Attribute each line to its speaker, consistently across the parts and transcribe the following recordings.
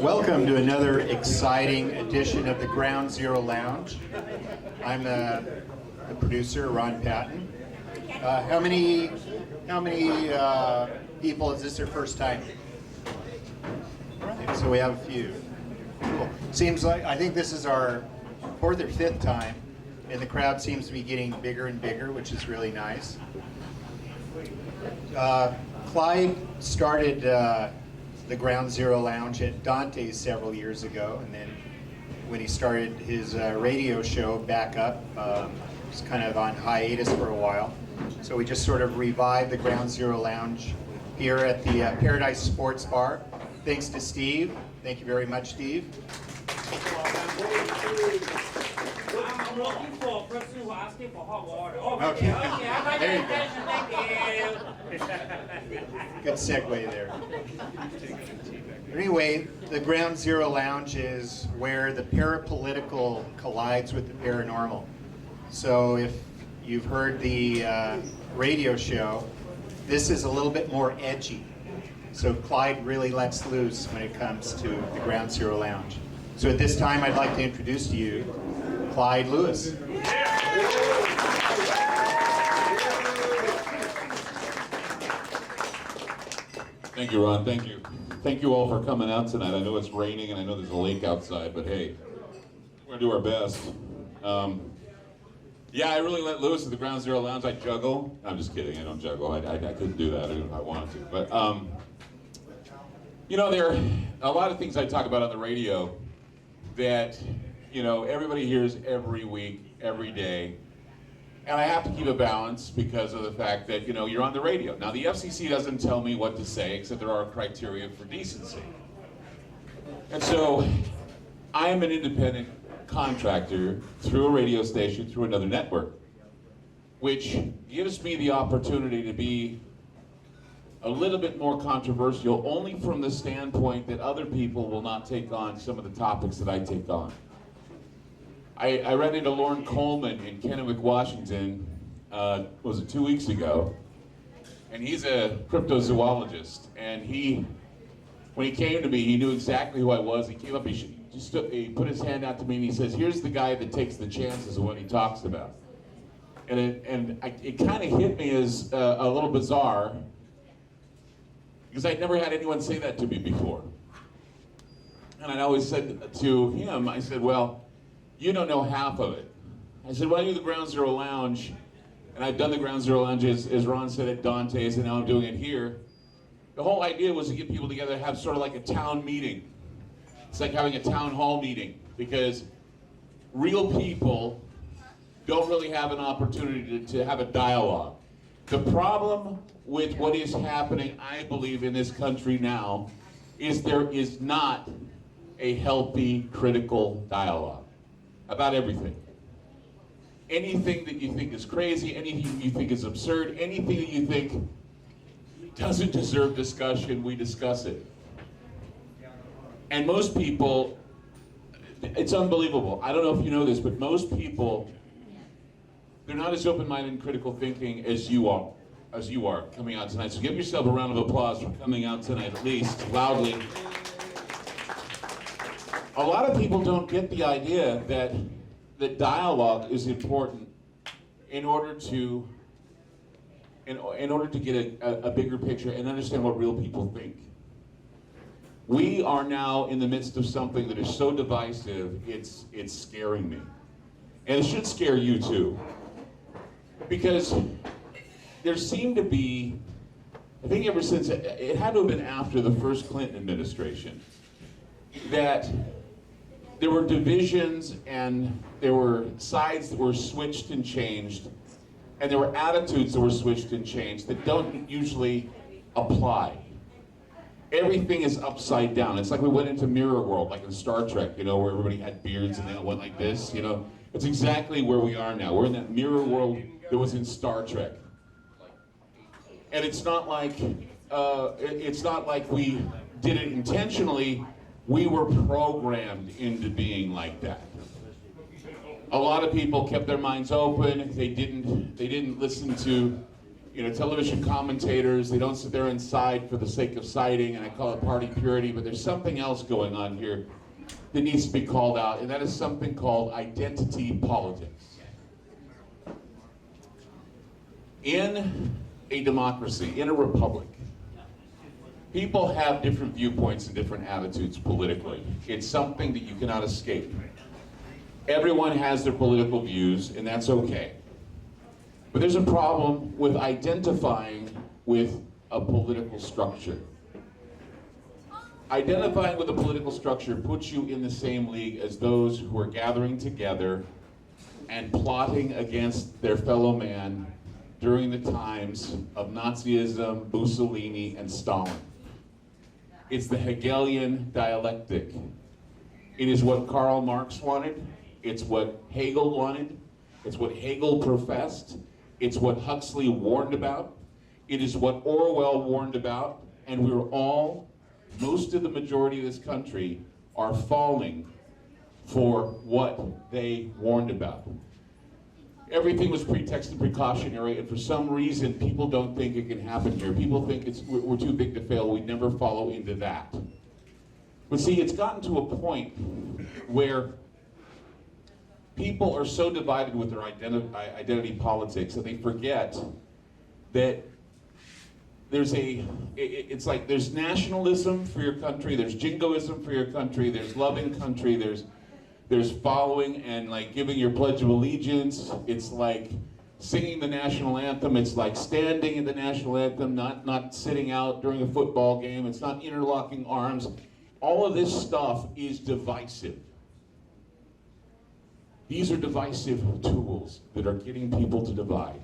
Speaker 1: Welcome to another exciting edition of the Ground Zero Lounge. I'm the producer, Ron Patton. How many people, is this their first time? Right, so we have a few. Cool. Seems like, I think this is our fourth or fifth time, and the crowd seems to be getting bigger and bigger, which is really nice. Clyde started the Ground Zero Lounge at Dante's several years ago, and then when he started his radio show back up, it was kind of on hiatus for a while. So we just sort of revived the Ground Zero Lounge here at the Paradise Sports Bar. Thanks to Steve. Thank you very much, Steve.
Speaker 2: I'm looking for a person who asking for hot water.
Speaker 1: Okay. There you
Speaker 2: go.
Speaker 1: Good segue there. Anyway, the Ground Zero Lounge is where the parapolitical collides with the paranormal. So if you've heard the radio show, this is a little bit more edgy. So Clyde really lets loose when it comes to the Ground Zero Lounge. So at this time, I'd like to introduce to you Clyde Lewis.
Speaker 3: Thank you, Ron. Thank you. Thank you all for coming out tonight. I know it's raining and I know there's a lake outside, but hey, we're going to do our best. Yeah, I really let loose at the Ground Zero Lounge. I juggle. I'm just kidding. I don't juggle. I couldn't do that even if I wanted to. But, you know, there are a lot of things I talk about on the radio that, you know, everybody hears every week, every day. And I have to keep a balance because of the fact that, you know, you're on the radio. Now, the FCC doesn't tell me what to say, except there are criteria for decency. And so, I am an independent contractor through a radio station, through another network, which gives me the opportunity to be a little bit more controversial, only from the standpoint that other people will not take on some of the topics that I take on. I ran into Lauren Coleman in Kennewick, Washington, was it 2 weeks ago? And he's a cryptozoologist, and when he came to me, he knew exactly who I was. He came up, he put his hand out to me, and he says, "Here's the guy that takes the chances of what he talks about." And it kind of hit me as a little bizarre, because I'd never had anyone say that to me before. And I'd always said to him, I said, "Well, you don't know half of it." I said, "Well, I do the Ground Zero Lounge, and I've done the Ground Zero Lounge, as Ron said, at Dante's, and now I'm doing it here. The whole idea was to get people together, have sort of like a town meeting. It's like having a town hall meeting, because real people don't really have an opportunity to have a dialogue. The problem with what is happening, I believe, in this country now, is there is not a healthy, critical dialogue about everything. Anything that you think is crazy, anything you think is absurd, anything that you think doesn't deserve discussion, we discuss it. And most people, it's unbelievable. I don't know if you know this, but most people, they're not as open-minded and critical thinking as you are coming out tonight. So give yourself a round of applause for coming out tonight, at least loudly. A lot of people don't get the idea that dialogue is important in order to get a bigger picture and understand what real people think. We are now in the midst of something that is so divisive, it's scaring me. And it should scare you too. Because there seemed to be, I think ever since, it had to have been after the first Clinton administration, that there were divisions and there were sides that were switched and changed, and there were attitudes that were switched and changed that don't usually apply. Everything is upside down. It's like we went into mirror world, like in Star Trek, you know, where everybody had beards and they all went like this, you know. It's exactly where we are now. We're in that mirror world that was in Star Trek. And it's not like we did it intentionally. We were programmed into being like that. A lot of people kept their minds open. They didn't listen to television commentators, they don't sit there and side for the sake of siding, and I call it party purity, but there's something else going on here that needs to be called out, and that is something called identity politics. In a democracy, in a republic, people have different viewpoints and different attitudes politically. It's something that you cannot escape. Everyone has their political views, and that's okay. But there's a problem with identifying with a political structure. Identifying with a political structure puts you in the same league as those who are gathering together and plotting against their fellow man during the times of Nazism, Mussolini, and Stalin. It's the Hegelian dialectic. It is what Karl Marx wanted. It's what Hegel wanted. It's what Hegel professed. It's what Huxley warned about. It is what Orwell warned about. And we're all, most of the majority of this country, are falling for what they warned about. Everything was pretext and precautionary, and for some reason, people don't think it can happen here. People think we're too big to fail. We never follow into that. But see, it's gotten to a point where people are so divided with their identity politics that they forget that it's like there's nationalism for your country, there's jingoism for your country, there's loving country, there's following and like giving your Pledge of Allegiance. It's like singing the national anthem. It's like standing in the national anthem, not sitting out during a football game. It's not interlocking arms. All of this stuff is divisive. These are divisive tools that are getting people to divide.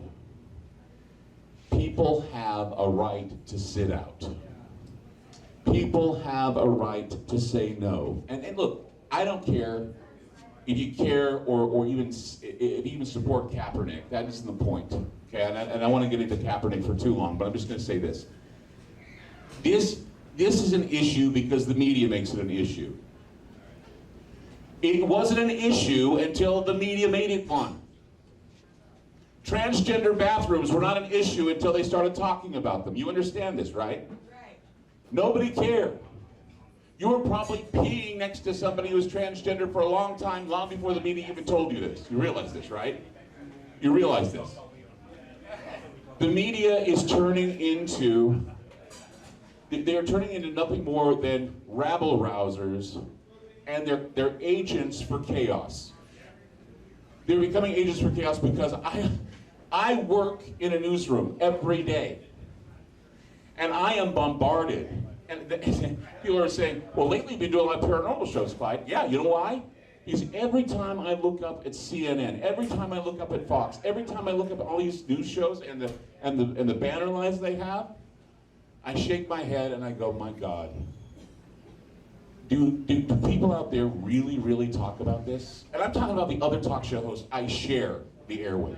Speaker 3: People have a right to sit out. People have a right to say no. And look, I don't care if you care or even support Kaepernick. That isn't the point. Okay, and I want to get into Kaepernick for too long, but I'm just going to say this. This is an issue because the media makes it an issue. It wasn't an issue until the media made it one. Transgender bathrooms were not an issue until they started talking about them. You understand this, right? Right. Nobody cared. You were probably peeing next to somebody who was transgender for a long time, long before the media even told you this. You realize this, right? You realize this. The media is turning into, they're turning into nothing more than rabble-rousers, and they're agents for chaos. They're becoming agents for chaos because I work in a newsroom every day, and I am bombarded. And people are saying, well, lately you've been doing a lot of paranormal shows, Clyde. Yeah, you know why? Because every time I look up at CNN, every time I look up at Fox, every time I look up at all these news shows and the banner lines they have, I shake my head and I go, my God. Do people out there really, really talk about this? And I'm talking about the other talk show hosts I share the airway.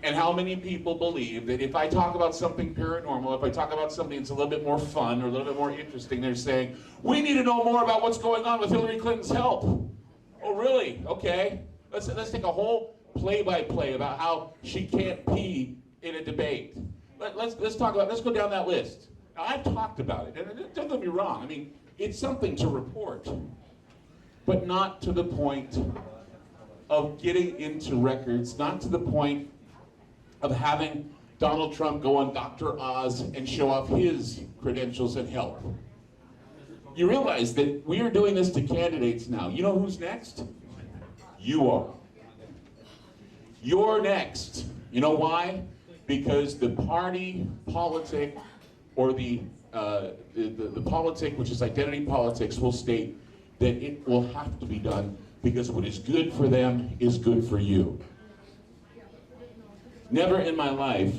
Speaker 3: And how many people believe that if I talk about something paranormal, if I talk about something that's a little bit more fun or a little bit more interesting, they're saying, we need to know more about what's going on with Hillary Clinton's health. Oh, really? Okay. Let's take a whole play-by-play about how she can't pee in a debate. Let's go down that list. Now, I've talked about it, and don't get me wrong. I mean, it's something to report, but not to the point of getting into records, not to the point of having Donald Trump go on Dr. Oz and show off his credentials and help. You realize that we are doing this to candidates now. You know who's next? You are. You're next. You know why? Because the party politic or the politic, which is identity politics, will state that it will have to be done because what is good for them is good for you. Never in my life,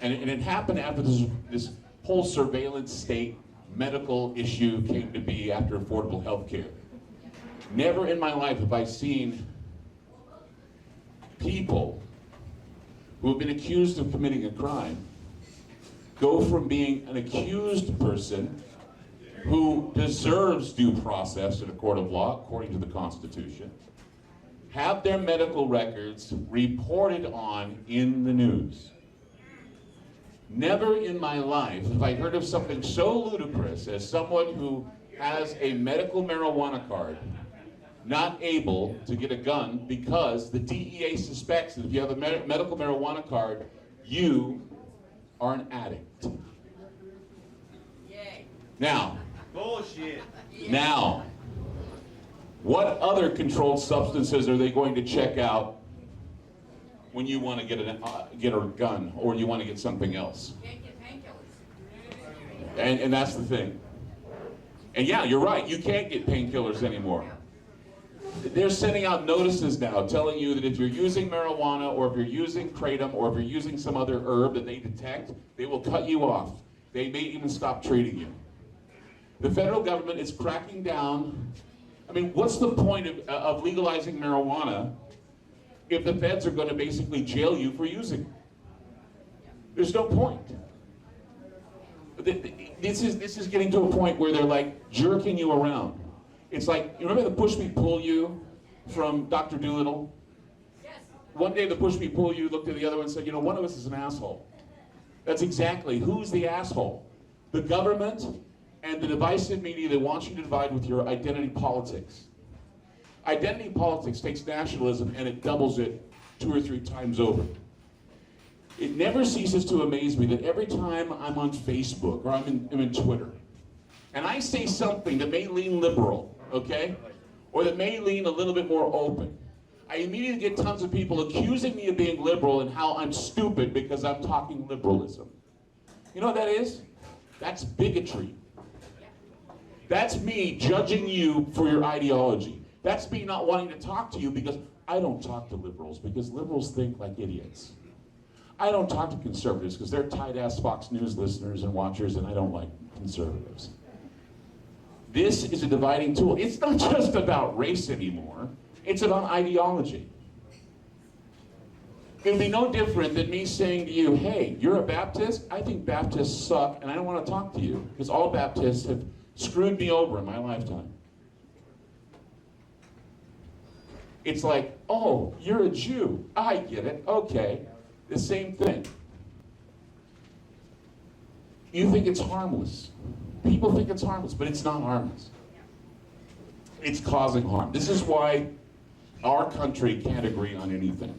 Speaker 3: and it happened after this whole surveillance state medical issue came to be after affordable health care. Never in my life have I seen people who have been accused of committing a crime go from being an accused person who deserves due process in a court of law, according to the Constitution, have their medical records reported on in the news. Never in my life have I heard of something so ludicrous as someone who has a medical marijuana card not able to get a gun because the DEA suspects that if you have a medical marijuana card, you are an addict.
Speaker 4: Yay.
Speaker 3: Now,
Speaker 2: Bullshit.
Speaker 3: now, what other controlled substances are they going to check out when you want to get a gun or you want to get something else?
Speaker 4: Can't get painkillers.
Speaker 3: And that's the thing. And yeah, you're right, you can't get painkillers anymore. They're sending out notices now telling you that if you're using marijuana or if you're using kratom or if you're using some other herb that they detect, they will cut you off. They may even stop treating you. The federal government is cracking down. I mean, what's the point of legalizing marijuana if the feds are going to basically jail you for using it? There's no point. This is getting to a point where they're like jerking you around. It's like, you remember the push me pull you from Dr. Dolittle?
Speaker 4: Yes.
Speaker 3: One day the push me pull you looked at the other one and said, you know, one of us is an asshole. That's exactly, who's the asshole? The government and the divisive media that wants you to divide with your identity politics. Identity politics takes nationalism and it doubles it 2 or 3 times over. It never ceases to amaze me that every time I'm on Facebook or I'm in Twitter, and I say something that may lean liberal, okay? Or that may lean a little bit more open, I immediately get tons of people accusing me of being liberal and how I'm stupid because I'm talking liberalism. You know what that is? That's bigotry. That's me judging you for your ideology. That's me not wanting to talk to you because I don't talk to liberals because liberals think like idiots. I don't talk to conservatives because they're tight-ass Fox News listeners and watchers and I don't like conservatives. This is a dividing tool. It's not just about race anymore. It's about ideology. It would be no different than me saying to you, hey, you're a Baptist? I think Baptists suck and I don't want to talk to you because all Baptists have screwed me over in my lifetime. It's like, oh, you're a Jew. I get it. Okay. The same thing. You think it's harmless. People think it's harmless, but it's not harmless. It's causing harm. This is why our country can't agree on anything.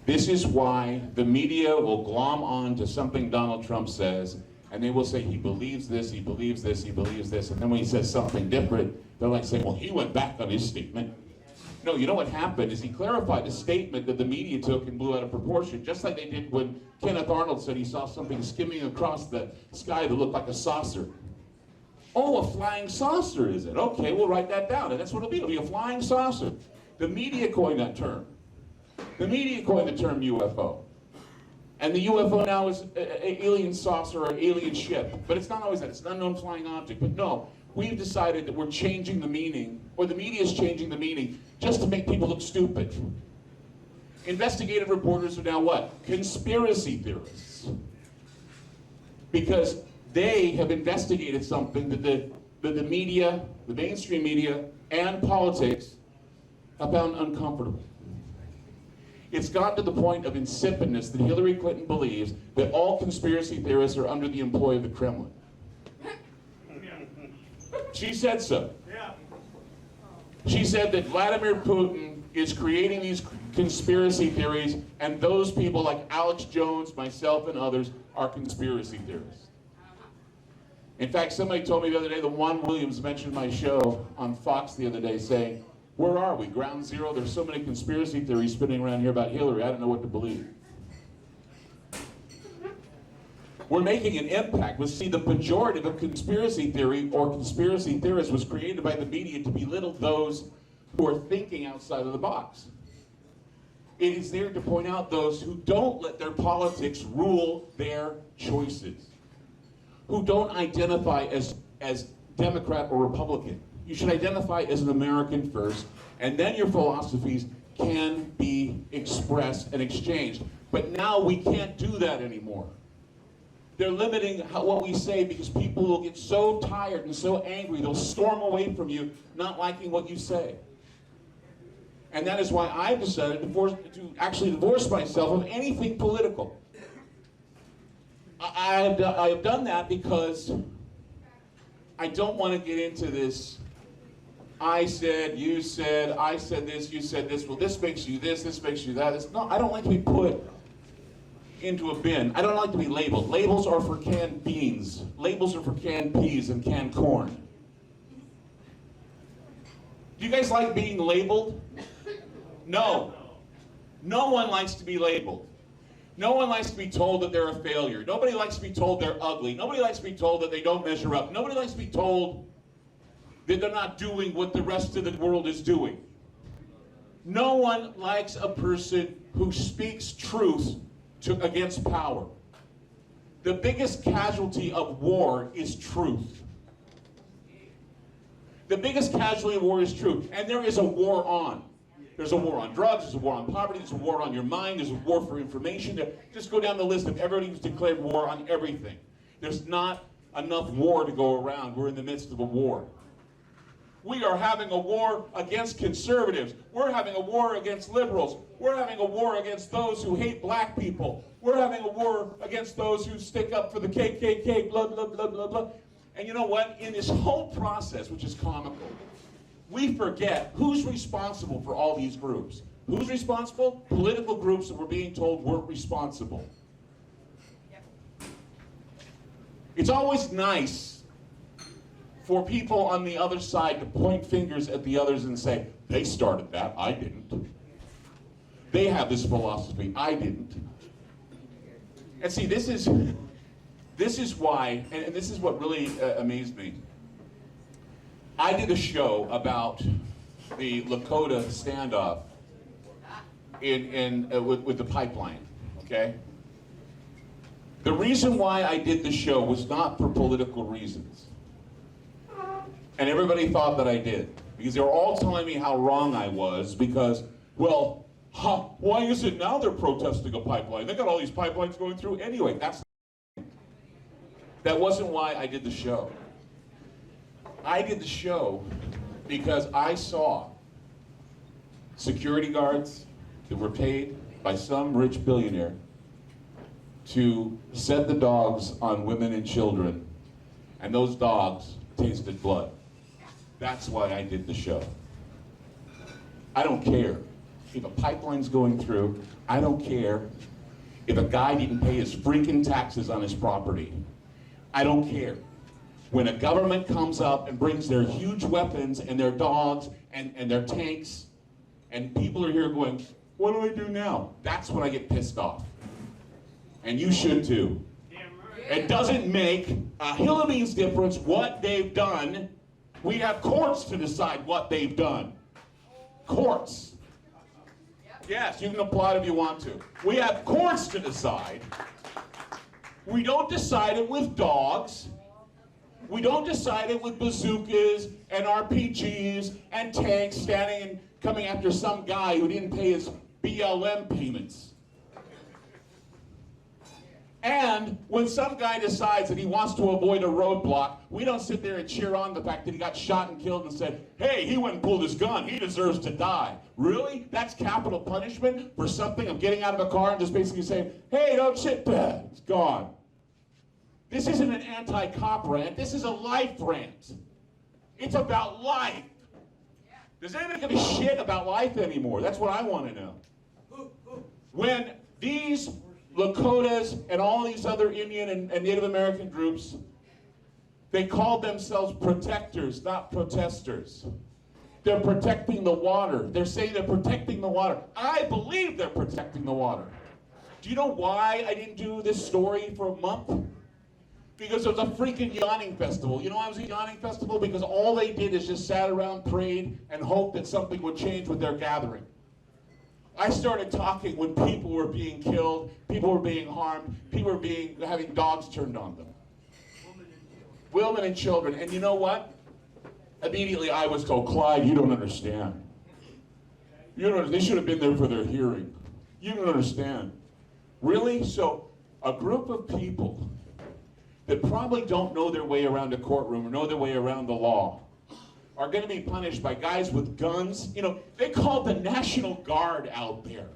Speaker 3: This is why the media will glom on to something Donald Trump says, and they will say he believes this, he believes this, he believes this, and then when he says something different, they're like saying, well, he went back on his statement. No, you know what happened is he clarified a statement that the media took and blew out of proportion, just like they did when Kenneth Arnold said he saw something skimming across the sky that looked like a saucer. Oh, a flying saucer, is it? Okay, we'll write that down, and that's what it'll be. It'll be a flying saucer. The media coined that term. The media coined the term UFO. And the UFO now is an alien saucer or alien ship. But it's not always that. It's an unknown flying object. But no, we've decided that we're changing the meaning, or the media is changing the meaning, just to make people look stupid. Investigative reporters are now what? Conspiracy theorists. Because they have investigated something that the media, the mainstream media, and politics have found uncomfortable. It's gotten to the point of insipidness that Hillary Clinton believes that all conspiracy theorists are under the employ of the Kremlin. She said so. She said that Vladimir Putin is creating these conspiracy theories, and those people like Alex Jones, myself, and others are conspiracy theorists. In fact, somebody told me the other day that Juan Williams mentioned my show on Fox the other day saying, where are we? Ground zero? There's so many conspiracy theories spinning around here about Hillary, I don't know what to believe. We're making an impact. But see, the pejorative of conspiracy theory or conspiracy theorists was created by the media to belittle those who are thinking outside of the box. It is there to point out those who don't let their politics rule their choices, who don't identify as Democrat or Republican. You should identify as an American first, and then your philosophies can be expressed and exchanged. But now we can't do that anymore. They're limiting what we say because people will get so tired and so angry, they'll storm away from you, not liking what you say. And that is why I've decided to actually divorce myself of anything political. I have done that because I don't want to get into this I said, you said, I said this, you said this, well this makes you this makes you that. No, I don't like to be put into a bin. I don't like to be labeled. Labels are for canned beans. Labels are for canned peas and canned corn. Do you guys like being labeled? No. No one likes to be labeled. No one likes to be told that they're a failure. Nobody likes to be told they're ugly. Nobody likes to be told that they don't measure up. Nobody likes to be told that they're not doing what the rest of the world is doing. No one likes a person who speaks truth against power. The biggest casualty of war is truth. The biggest casualty of war is truth. And there is a war on. There's a war on drugs, there's a war on poverty, there's a war on your mind, there's a war for information. Just go down the list of everybody who's declared war on everything. There's not enough war to go around. We're in the midst of a war. We are having a war against conservatives. We're having a war against liberals. We're having a war against those who hate black people. We're having a war against those who stick up for the KKK, blah, blah, blah, blah, blah. And you know what? In this whole process, which is comical, we forget who's responsible for all these groups. Who's responsible? Political groups that we're being told weren't responsible. It's always nice for people on the other side to point fingers at the others and say, they started that, I didn't. They have this philosophy, I didn't. And see, this is why, and this is what really amazed me. I did a show about the Lakota standoff with the pipeline, okay? The reason why I did the show was not for political reasons. And everybody thought that I did. Because they were all telling me how wrong I was because, well, why is it now they're protesting a pipeline? They got all these pipelines going through anyway. That wasn't why I did the show. I did the show because I saw security guards that were paid by some rich billionaire to set the dogs on women and children, and those dogs tasted blood. That's why I did the show. I don't care if a pipeline's going through. I don't care if a guy didn't pay his freaking taxes on his property. I don't care. When a government comes up and brings their huge weapons and their dogs and their tanks, and people are here going, what do I do now? That's when I get pissed off. And you should too. It doesn't make a hill of beans difference what they've done. We have courts to decide what they've done. Courts. Yes, you can applaud if you want to. We have courts to decide. We don't decide it with dogs. We don't decide it with bazookas and RPGs and tanks standing and coming after some guy who didn't pay his BLM payments. And when some guy decides that he wants to avoid a roadblock, we don't sit there and cheer on the fact that he got shot and killed and said, hey, he went and pulled his gun, he deserves to die. Really? That's capital punishment for something of getting out of a car and just basically saying, hey, don't shit, it's gone. This isn't an anti-cop rant, this is a life rant. It's about life. Does anybody give a shit about life anymore? That's what I want to know. When these Lakotas and all these other Indian and Native American groups, they called themselves protectors, not protesters. They're protecting the water. They're saying they're protecting the water. I believe they're protecting the water. Do you know why I didn't do this story for a month? Because it was a freaking yawning festival. You know why it was a yawning festival? Because all they did is just sat around, prayed, and hoped that something would change with their gathering. I started talking when people were being killed, people were being harmed, people were having dogs turned on them. Women and children. And you know what? Immediately I was told, Clyde, you don't understand. You don't, they should have been there for their hearing. You don't understand. Really? So a group of people that probably don't know their way around a courtroom or know their way around the law are going to be punished by guys with guns. You know, they called the National Guard out there.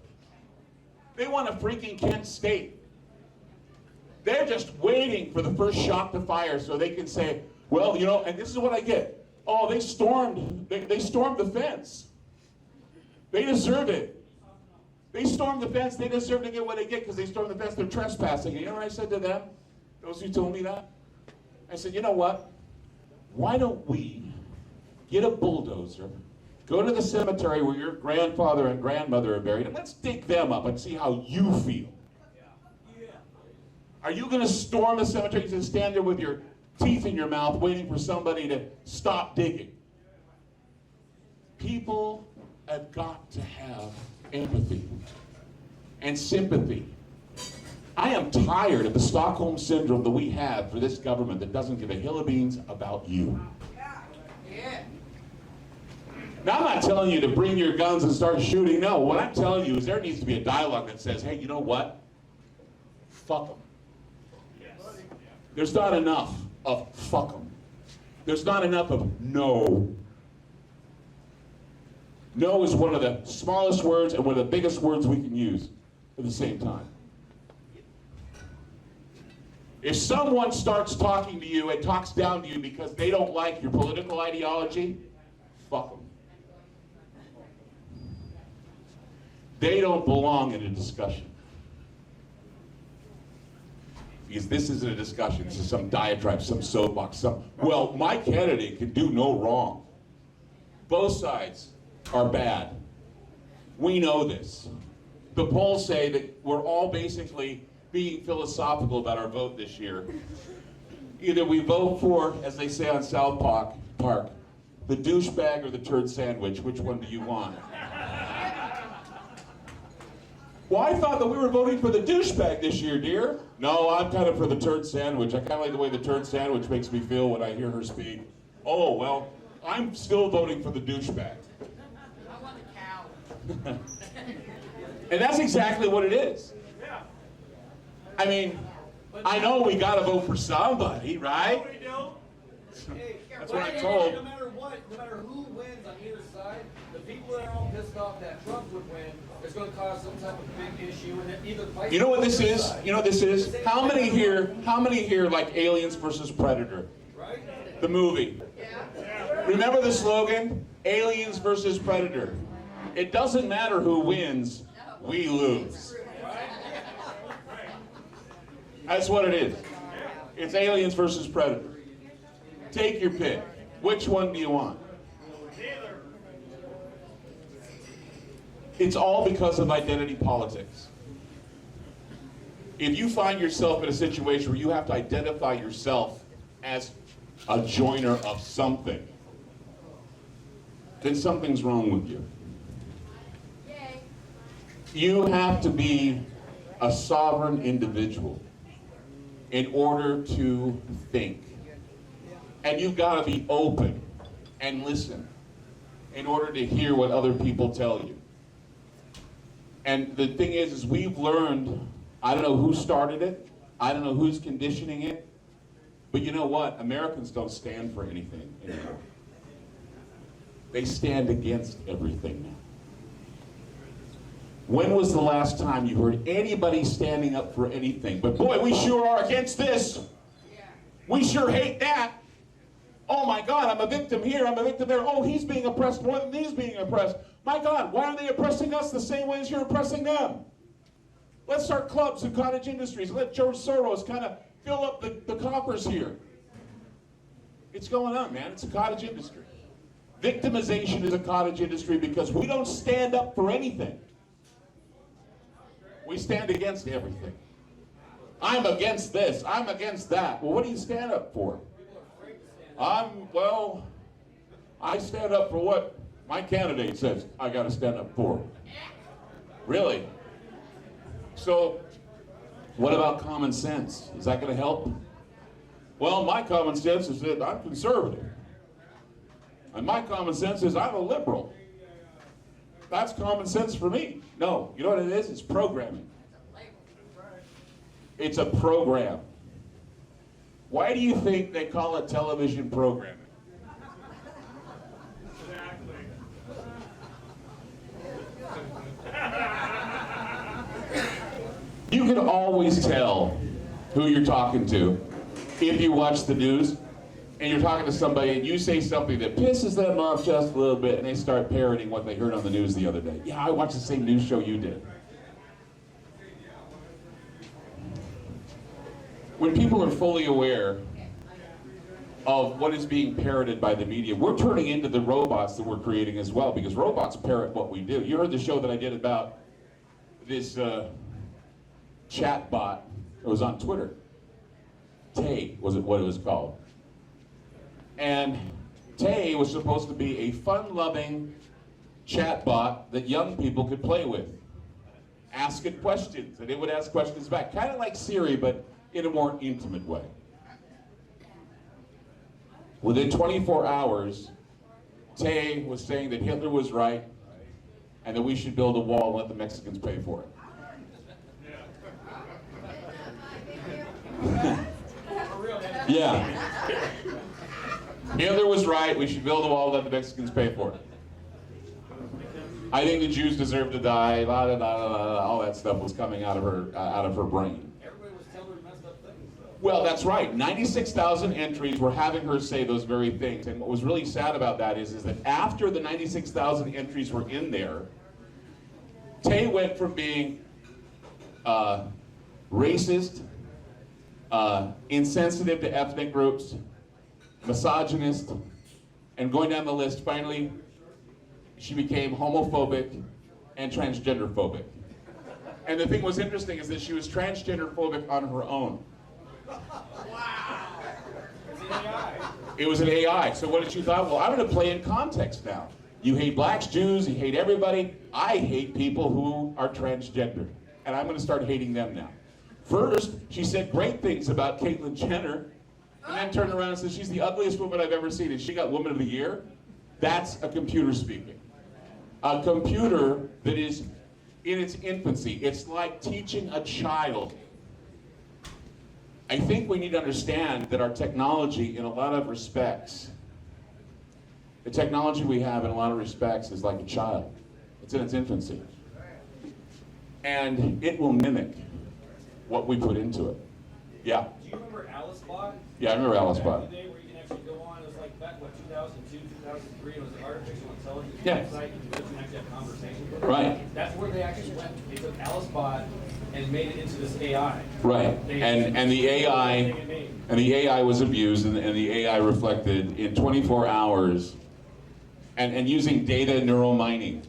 Speaker 3: They want a freaking Kent State. They're just waiting for the first shot to fire so they can say, well, you know, and this is what I get. Oh, they stormed the fence. They deserve it. They stormed the fence. They deserve to get what they get because they stormed the fence. They're trespassing. And you know what I said to them? Those who told me that? I said, you know what? Why don't we get a bulldozer, go to the cemetery where your grandfather and grandmother are buried, and let's dig them up and see how you feel. Are you going to storm the cemetery and stand there with your teeth in your mouth waiting for somebody to stop digging? People have got to have empathy and sympathy. I am tired of the Stockholm syndrome that we have for this government that doesn't give a hill of beans about you.
Speaker 4: Yeah.
Speaker 3: Now, I'm not telling you to bring your guns and start shooting. No, what I'm telling you is there needs to be a dialogue that says, hey, you know what? Fuck them. There's not enough of fuck them. There's not enough of no. No is one of the smallest words and one of the biggest words we can use at the same time. If someone starts talking to you and talks down to you because they don't like your political ideology, fuck them. They don't belong in a discussion. Because this isn't a discussion, this is some diatribe, some soapbox, well, my candidate can do no wrong. Both sides are bad. We know this. The polls say that we're all basically being philosophical about our vote this year. Either we vote for, as they say on South Park, the douchebag or the turd sandwich. Which one do you want? Well, I thought that we were voting for the douchebag this year, dear. No, I'm kind of for the turd sandwich. I kind of like the way the turd sandwich makes me feel when I hear her speak. Oh, well, I'm still voting for the douchebag.
Speaker 4: I want a cow.
Speaker 3: And that's exactly what it is. I mean, I know we got to vote for somebody, right?
Speaker 2: We don't.
Speaker 5: Hey,
Speaker 3: That's what I'm told.
Speaker 5: No matter what, no matter who wins on either side, the people that are all pissed off that Trump would win is going to cause some type of big issue, and then either fight.
Speaker 3: You know what this is? You know what this is? How many here like Aliens versus Predator?
Speaker 5: Right?
Speaker 3: The movie.
Speaker 4: Yeah.
Speaker 3: Remember the slogan? Aliens versus Predator. It doesn't matter who wins, we lose. That's what it is. It's Aliens versus Predator. Take your pick. Which one do you want? It's all because of identity politics. If you find yourself in a situation where you have to identify yourself as a joiner of something, then something's wrong with you.
Speaker 4: Yay.
Speaker 3: You have to be a sovereign individual in order to think. And you've got to be open and listen in order to hear what other people tell you. And the thing is we've learned, I don't know who started it, I don't know who's conditioning it, but you know what? Americans don't stand for anything anymore. They stand against everything now. When was the last time you heard anybody standing up for anything? But boy, we sure are against this.
Speaker 4: Yeah.
Speaker 3: We sure hate that. Oh my God, I'm a victim here, I'm a victim there. Oh, he's being oppressed more than he's being oppressed. My God, why are they oppressing us the same way as you're oppressing them? Let's start clubs and cottage industries. Let George Soros kind of fill up the coffers here. It's going on, man. It's a cottage industry. Victimization is a cottage industry because we don't stand up for anything. We stand against everything. I'm against this. I'm against that. Well, what do you stand up for? I stand up for what my candidate says I got to stand up for. Really? So, what about common sense? Is that going to help? Well, my common sense is that I'm conservative. And my common sense is I'm a liberal. That's common sense for me. No, you know what it is? It's programming. It's a program. Why do you think they call it television programming? You can always tell who you're talking to. If you watch the news and you're talking to somebody and you say something that pisses them off just a little bit and they start parroting what they heard on the news the other day. Yeah, I watched the same news show you did. When people are fully aware of what is being parroted by the media, we're turning into the robots that we're creating as well, because robots parrot what we do. You heard the show that I did about this chat bot that was on Twitter. Tay was what it was called. And Tay was supposed to be a fun-loving chat bot that young people could play with. Ask it questions, and it would ask questions back. Kind of like Siri, but in a more intimate way. Within 24 hours, Tay was saying that Hitler was right and that we should build a wall and let the Mexicans pay for it. Yeah. Hitler was right, we should build a wall and let the Mexicans pay for it. I think the Jews deserve to die, la da da da da, all that stuff was coming out of her brain.
Speaker 5: Everybody was telling her messed up things, though.
Speaker 3: Well, that's right. 96,000 entries were having her say those very things. And what was really sad about that is that after the 96,000 entries were in there, Tay went from being racist, insensitive to ethnic groups, misogynist, and going down the list, finally, she became homophobic and transgender phobic. And the thing was interesting is that she was transgender phobic on her own.
Speaker 5: Wow. It's an AI.
Speaker 3: It was an AI. So what did she thought? Well, I'm going to play in context now. You hate blacks, Jews, you hate everybody. I hate people who are transgender. And I'm going to start hating them now. First, she said great things about Caitlyn Jenner, and then turned around and said she's the ugliest woman I've ever seen. And she got Woman of the Year. That's a computer speaking. A computer that is in its infancy. It's like teaching a child. I think we need to understand that our technology, in a lot of respects, the technology we have in a lot of respects is like a child. It's in its infancy. And it will mimic what we put into it. Yeah?
Speaker 5: Do you remember Alice Bot?
Speaker 3: Yeah, I remember Alice
Speaker 5: Back
Speaker 3: Bot.
Speaker 5: in the day where you can actually go on, it was like back, what, 2002, 2003, it was an artificial intelligence
Speaker 3: Yeah.
Speaker 5: website, you can actually have conversations with it.
Speaker 3: Right.
Speaker 5: That's where they actually went. They took Alice Bot and made it into this AI.
Speaker 3: Right. And the AI
Speaker 5: Everything it made.
Speaker 3: and the AI was abused, and the AI reflected in 24 hours, and using data neural mining,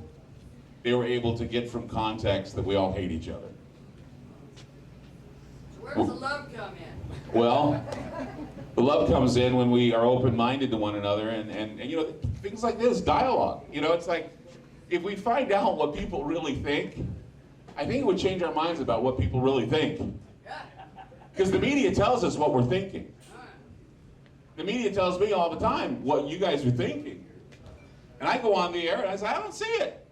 Speaker 3: they were able to get from context that we all hate each other.
Speaker 4: Where does the love come in?
Speaker 3: Well, the love comes in when we are open-minded to one another, and you know, things like this, dialogue. You know, it's like, if we find out what people really think, I think it would change our minds about what people really think. Because the media tells us what we're thinking. The media tells me all the time what you guys are thinking. And I go on the air and I say, I don't see it.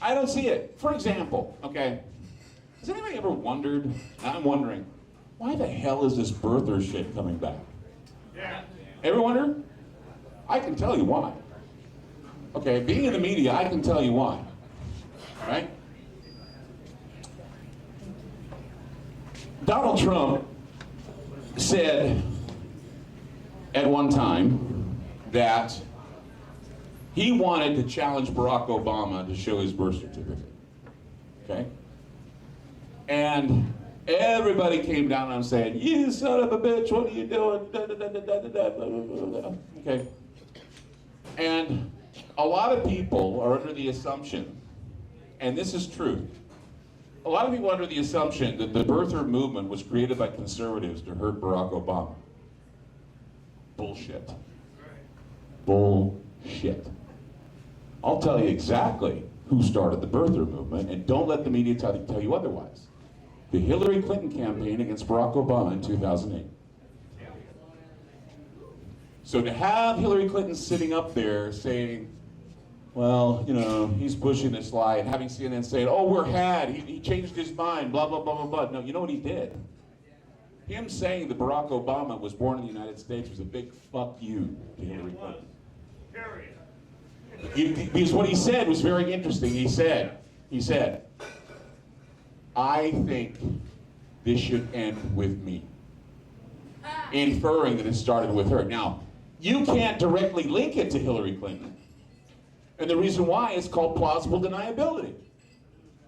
Speaker 3: I don't see it. For example, okay, has anybody ever wondered, I'm wondering, why the hell is this birther shit coming back?
Speaker 5: Yeah.
Speaker 3: Ever wonder? I can tell you why. Okay, being in the media, I can tell you why. Right? Donald Trump said at one time that he wanted to challenge Barack Obama to show his birth certificate. Okay? And everybody came down on him saying, "You son of a bitch, what are you doing?" Da, da, da, da, da, da, da, blah, blah, blah. Okay? And a lot of people are under the assumption, and this is true, a lot of people are under the assumption that the birther movement was created by conservatives to hurt Barack Obama. Bullshit. Bullshit. I'll tell you exactly who started the birther movement, and don't let the media tell you otherwise. The Hillary Clinton campaign against Barack Obama in 2008. So to have Hillary Clinton sitting up there saying, well, you know, he's pushing this lie, and having CNN saying, oh, we're had, he changed his mind, blah, blah, blah, blah, blah. No, you know what he did? Him saying that Barack Obama was born in the United States was a big fuck you to Hillary Clinton. Because what he said was very interesting. He said, I think this should end with me, inferring that it started with her. Now, you can't directly link it to Hillary Clinton. And the reason why is called plausible deniability.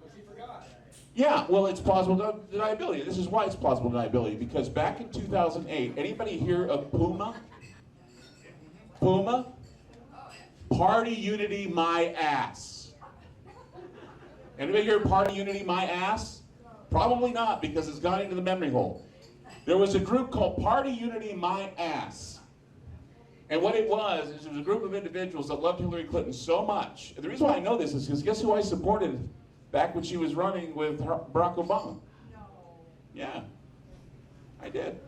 Speaker 5: But she forgot.
Speaker 3: Yeah, well, it's plausible deniability. This is why it's plausible deniability, because back in 2008, anybody hear of Puma? Puma? Party Unity My Ass. Anybody hear Party Unity My Ass? Probably not, because it's gone into the memory hole. There was a group called Party Unity My Ass. And what it was a group of individuals that loved Hillary Clinton so much. And the reason why I know this is because guess who I supported back when she was running with Barack Obama? No. Yeah, I did.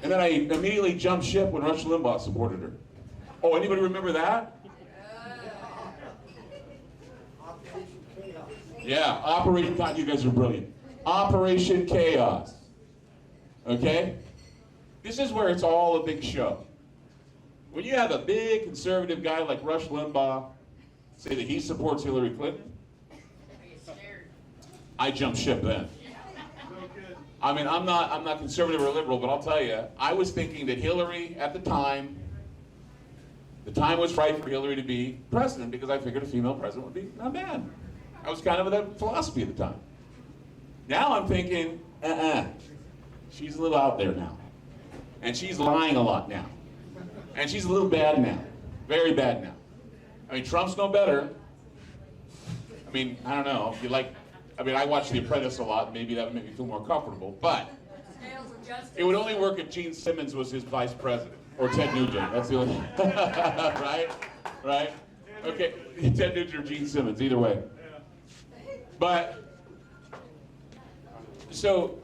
Speaker 3: And then I immediately jumped ship when Rush Limbaugh supported her. Oh, anybody remember that? Yeah, Operation God, you guys are brilliant. Operation Chaos. Okay? This is where it's all a big show. When you have a big conservative guy like Rush Limbaugh say that he supports Hillary Clinton, I jump ship then. I mean, I'm not conservative or liberal, but I'll tell you, I was thinking that Hillary at the time was right for Hillary to be president because I figured a female president would be not bad. I was kind of of that philosophy at the time. Now I'm thinking, she's a little out there now. And she's lying a lot now. And she's a little bad now. Very bad now. I mean, Trump's no better. I mean, I don't know. If you like, I mean, I watch The Apprentice a lot. Maybe that would make me feel more comfortable. But it would only work if Gene Simmons was his vice president. Or Ted Nugent. That's the only... Right? Right? Okay. Ted Nugent or Gene Simmons. Either way. But... So...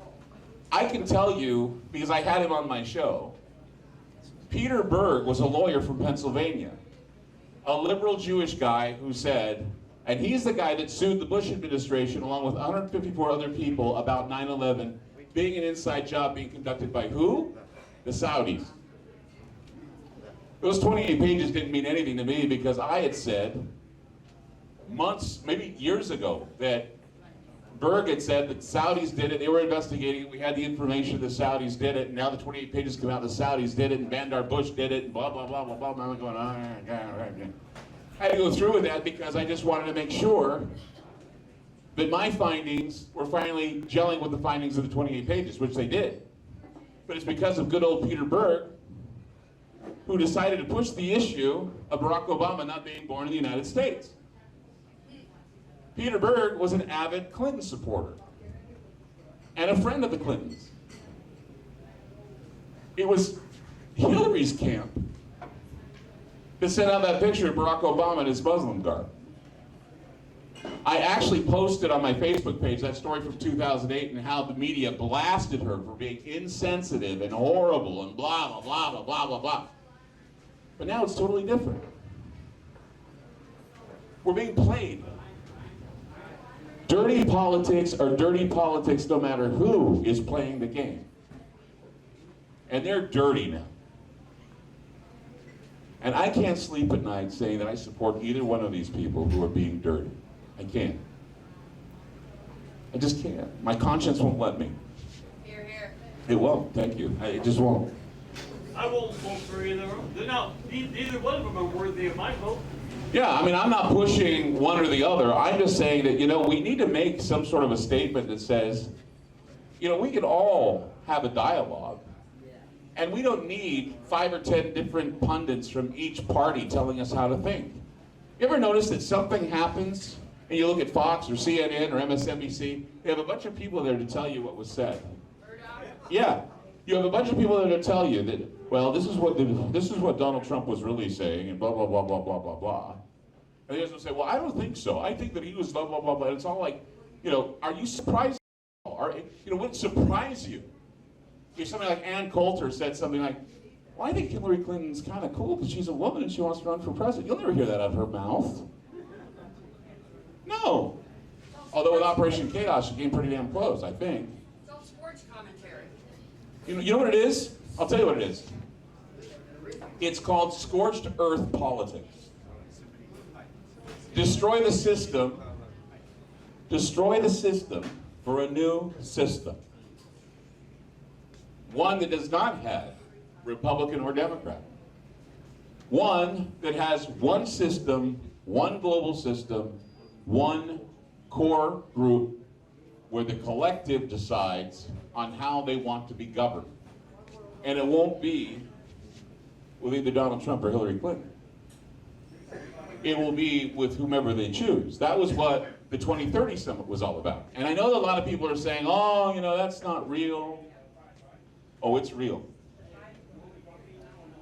Speaker 3: I can tell you, because I had him on my show, Peter Berg was a lawyer from Pennsylvania, a liberal Jewish guy who said, and he's the guy that sued the Bush administration along with 154 other people about 9/11 being an inside job being conducted by who? The Saudis. Those 28 pages didn't mean anything to me because I had said months, maybe years ago, that Berg had said that the Saudis did it, they were investigating it, we had the information the Saudis did it, and now the 28 pages come out, the Saudis did it, and Bandar Bush did it, and blah, blah, blah, blah, blah, blah. I'm going, I had to go through with that because I just wanted to make sure that my findings were finally gelling with the findings of the 28 pages, which they did. But it's because of good old Peter Berg, who decided to push the issue of Barack Obama not being born in the United States. Peter Berg was an avid Clinton supporter and a friend of the Clintons. It was Hillary's camp that sent out that picture of Barack Obama in his Muslim garb. I actually posted on my Facebook page that story from 2008 and how the media blasted her for being insensitive and horrible and blah, blah, blah, blah, blah, blah, blah. But now it's totally different. We're being played. Dirty politics are dirty politics no matter who is playing the game. And they're dirty now. And I can't sleep at night saying that I support either one of these people who are being dirty. I can't. I just can't. My conscience won't let me.
Speaker 4: Here, here.
Speaker 3: It won't, thank you. It just won't.
Speaker 2: I won't vote for either of them. No, neither one of them are worthy of my vote.
Speaker 3: Yeah, I mean, I'm not pushing one or the other. I'm just saying that, you know, we need to make some sort of a statement that says, you know, we can all have a dialogue. And we don't need 5 or 10 different pundits from each party telling us how to think. You ever notice that something happens, and you look at Fox or CNN or MSNBC, they have a bunch of people there to tell you what was said. Yeah, you have a bunch of people there to tell you that, well, this is what Donald Trump was really saying, and blah, blah, blah, blah, blah, blah, blah. And the others will say, well, I don't think so. I think that he was blah, blah, blah, blah. And it's all like, you know, are you surprised? You know, would it surprise you if somebody like Ann Coulter said something like, well, I think Hillary Clinton's kind of cool because she's a woman and she wants to run for president. You'll never hear that out of her mouth. No. Although with Operation Chaos, she came pretty damn close, I think.
Speaker 4: It's all sports commentary.
Speaker 3: You know what it is? I'll tell you what it is. It's called scorched earth politics. Destroy the system. Destroy the system. for a new system. One that does not have Republican or Democrat. One that has one system, one global system, one core group where the collective decides on how they want to be governed. And it won't be with either Donald Trump or Hillary Clinton. It will be with whomever they choose. That was what the 2030 Summit was all about. And I know that a lot of people are saying, oh, you know, that's not real. Oh, it's real.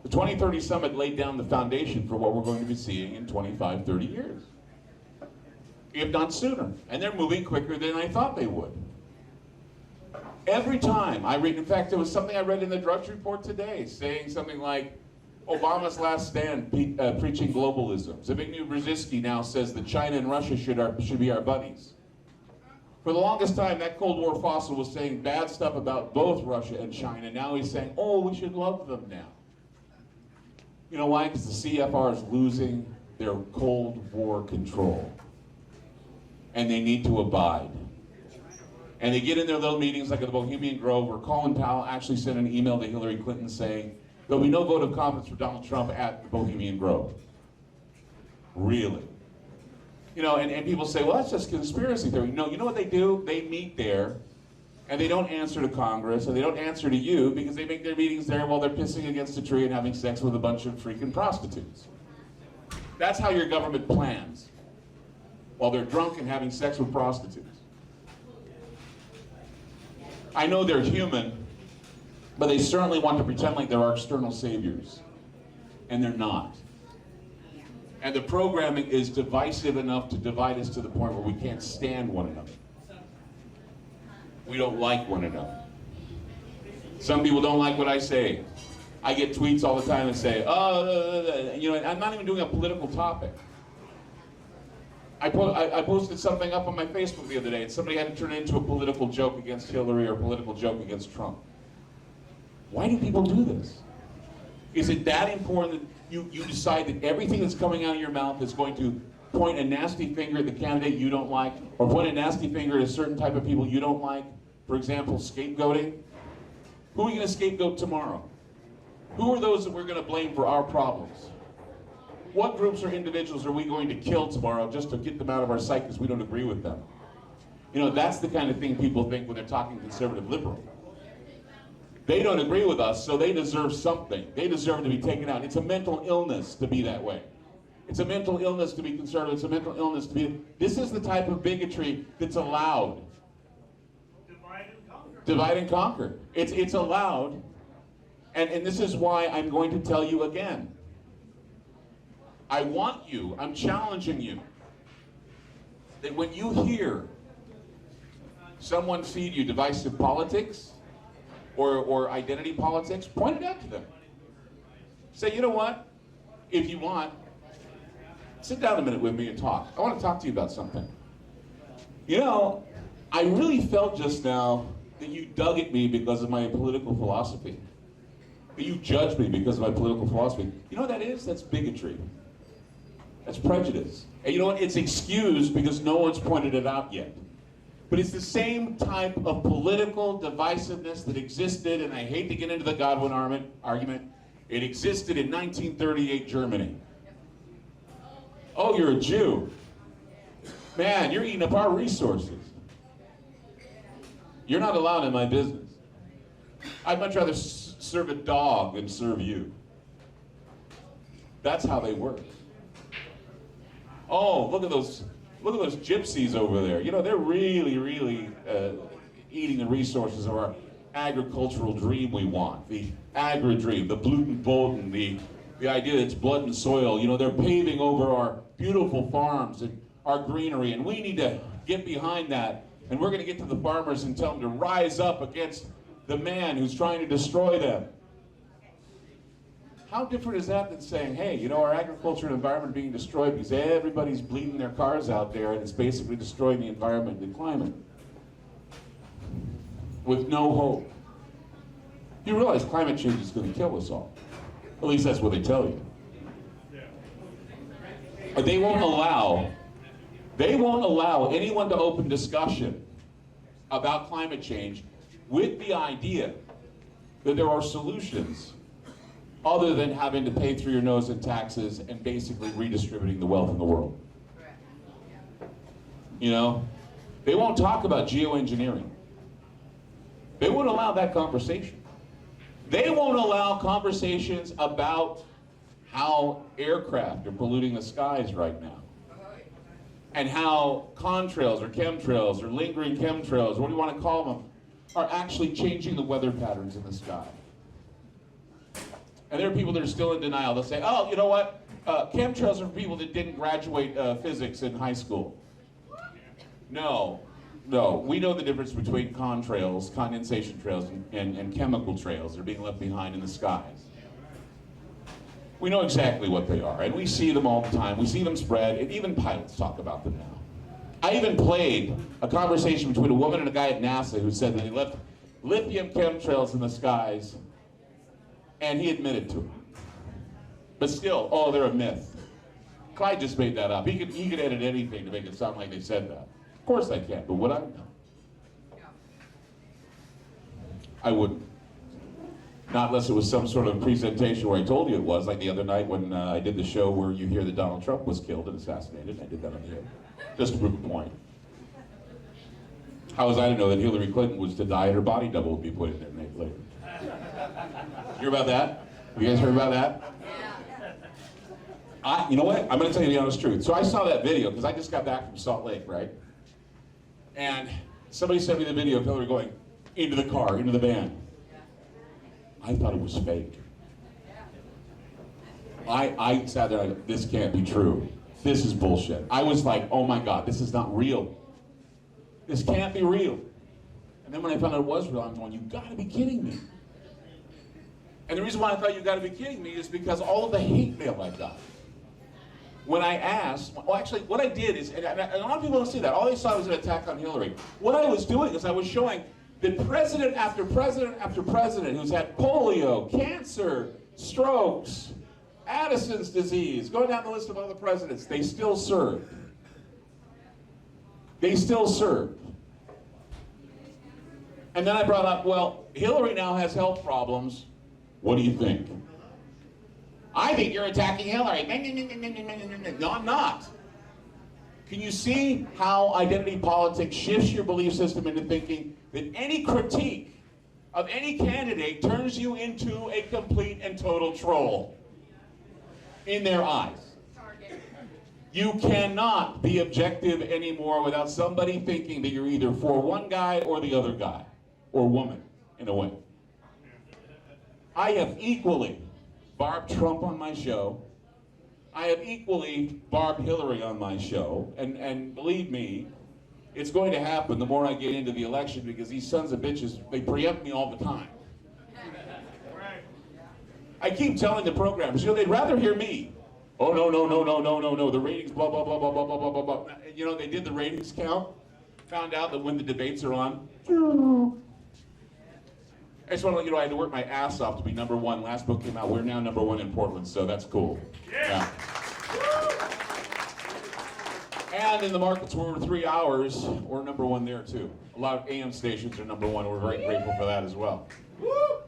Speaker 3: The 2030 Summit laid down the foundation for what we're going to be seeing in 25, 30 years. If not sooner. And they're moving quicker than I thought they would. Every time I read, in fact, there was something I read in the Drudge Report today saying something like, Obama's last stand preaching globalism. Zbigniew Brzezinski now says that China and Russia should be our buddies. For the longest time, that Cold War fossil was saying bad stuff about both Russia and China. Now he's saying, oh, we should love them now. You know why? Because the CFR is losing their Cold War control. And they need to abide. And they get in their little meetings like at the Bohemian Grove, where Colin Powell actually sent an email to Hillary Clinton saying, there'll be no vote of confidence for Donald Trump at the Bohemian Grove. Really? You know, and people say, well, that's just conspiracy theory. No, you know what they do? They meet there, and they don't answer to Congress, and they don't answer to you, because they make their meetings there while they're pissing against a tree and having sex with a bunch of freaking prostitutes. That's how your government plans, while they're drunk and having sex with prostitutes. I know they're human, but they certainly want to pretend like they're our external saviors. And they're not. And the programming is divisive enough to divide us to the point where we can't stand one another. We don't like one another. Some people don't like what I say. I get tweets all the time that say, oh, you know, I'm not even doing a political topic. I posted something up on my Facebook the other day, and somebody had to turn it into a political joke against Hillary or a political joke against Trump. Why do people do this? Is it that important that you decide that everything that's coming out of your mouth is going to point a nasty finger at the candidate you don't like, or point a nasty finger at a certain type of people you don't like? For example, scapegoating. Who are we going to scapegoat tomorrow? Who are those that we're going to blame for our problems? What groups or individuals are we going to kill tomorrow just to get them out of our sight because we don't agree with them? You know, that's the kind of thing people think when they're talking conservative liberal. They don't agree with us, so they deserve something. They deserve to be taken out. It's a mental illness to be that way. It's a mental illness to be conservative. It's a mental illness to be... This is the type of bigotry that's allowed.
Speaker 2: Divide and conquer.
Speaker 3: Divide and conquer. It's allowed. And this is why I'm going to tell you again. I want you, I'm challenging you, that when you hear someone feed you divisive politics or identity politics, point it out to them. Say, you know what? If you want, sit down a minute with me and talk. I want to talk to you about something. You know, I really felt just now that you dug at me because of my political philosophy. That you judged me because of my political philosophy. You know what that is? That's bigotry. That's prejudice. And you know what? It's excused because no one's pointed it out yet. But it's the same type of political divisiveness that existed, and I hate to get into the Godwin argument, it existed in 1938 Germany. Oh, you're a Jew. Man, you're eating up our resources. You're not allowed in my business. I'd much rather serve a dog than serve you. That's how they work. Oh, look at those gypsies over there. You know, they're really eating the resources of our agricultural dream we want. The agri-dream, the Bluten-Boden, the idea that it's blood and soil. You know, they're paving over our beautiful farms and our greenery, and we need to get behind that. And we're going to get to the farmers and tell them to rise up against the man who's trying to destroy them. How different is that than saying, hey, you know, our agriculture and environment are being destroyed because everybody's bleeding their cars out there and it's basically destroying the environment and the climate with no hope. You realize climate change is going to kill us all. At least that's what they tell you. But they won't allow anyone to open discussion about climate change with the idea that there are solutions other than having to pay through your nose in taxes and basically redistributing the wealth in the world. You know, they won't talk about geoengineering. They won't allow that conversation. They won't allow conversations about how aircraft are polluting the skies right now. And how contrails or chemtrails or lingering chemtrails, what do you want to call them, are actually changing the weather patterns in the sky. And there are people that are still in denial. They'll say, oh, you know what? Chemtrails are for people that didn't graduate physics in high school. No. We know the difference between contrails, condensation trails, and chemical trails that are being left behind in the skies. We know exactly what they are, and we see them all the time. We see them spread, and even pilots talk about them now. I even played a conversation between a woman and a guy at NASA who said that they left lithium chemtrails in the skies, and he admitted to it. But still, oh, they're a myth. Clyde just made that up. He could edit anything to make it sound like they said that. Of course I can, but would I? No. I wouldn't. Not unless it was some sort of presentation where I told you it was, like the other night when I did the show where you hear that Donald Trump was killed and assassinated. I did that on the air, just to prove a point. How was I to know that Hillary Clinton was to die and her body double would be put in there later? You hear about that? Have you guys heard about that? You know what? I'm going to tell you the honest truth. So I saw that video because I just got back from Salt Lake, right? And somebody sent me the video of Hillary going into the car, into the van. I thought it was fake. I sat there and I go, this can't be true. This is bullshit. I was like, oh my God, this is not real. This can't be real. And then when I found out it was real, I'm going, you gotta be kidding me. And the reason why I thought you gotta be kidding me is because all of the hate mail I got. When I asked, well actually what I did is, and a lot of people don't see that, all they saw was an attack on Hillary. What I was doing is I was showing that president after president after president who's had polio, cancer, strokes, Addison's disease, going down the list of all the presidents, they still served. They still served. And then I brought up, well, Hillary now has health problems. What do you think? I think you're attacking Hillary. No, I'm not. Can you see how identity politics shifts your belief system into thinking that any critique of any candidate turns you into a complete and total troll in their eyes? You cannot be objective anymore without somebody thinking that you're either for one guy or the other guy, or woman, in a way. I have equally barbed Trump on my show. I have equally barbed Hillary on my show, and believe me, it's going to happen the more I get into the election because these sons of bitches, they preempt me all the time. I keep telling the programmers, you know, they'd rather hear me. Oh, no, the ratings, blah, blah, blah, blah, blah, blah, blah, blah. You know, they did the ratings count, found out that when the debates are on, I just want to let you know I had to work my ass off to be number one. Last book came out, we're now number one in Portland, so that's cool. Yeah. And in the markets where we're 3 hours, we're number one there too. A lot of AM stations are number one, and we're very grateful for that as well.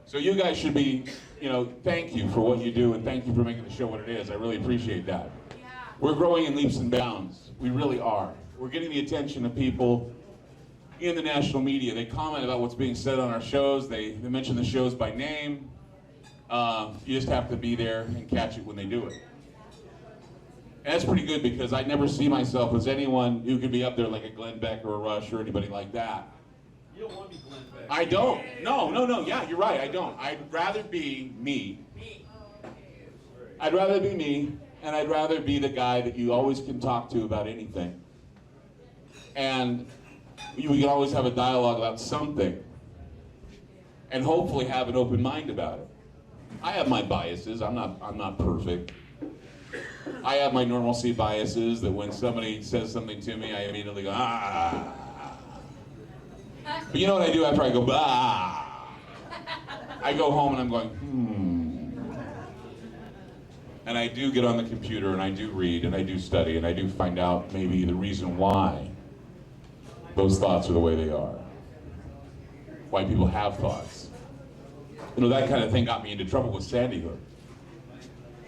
Speaker 3: So you guys should be, you know, thank you for what you do, and thank you for making the show what it is. I really appreciate that. We're growing in leaps and bounds. We really are. We're getting the attention of people in the national media. They comment about what's being said on our shows. They mention the shows by name. You just have to be there and catch it when they do it. And that's pretty good because I never see myself as anyone who could be up there like a Glenn Beck or a Rush or anybody like that.
Speaker 5: You don't want to be Glenn Beck.
Speaker 3: I don't. No. Yeah, you're right. I don't. I'd rather be me. I'd rather be me, and I'd rather be the guy that you always can talk to about anything. And we can always have a dialogue about something, and hopefully have an open mind about it. I have my biases. I'm not perfect. I have my normalcy biases that when somebody says something to me, I immediately go, ah. But you know what I do after I go, bah? I go home and I'm going, And I do get on the computer and I do read and I do study and I do find out maybe the reason why those thoughts are the way they are. why people have thoughts. You know, that kind of thing got me into trouble with Sandy Hook.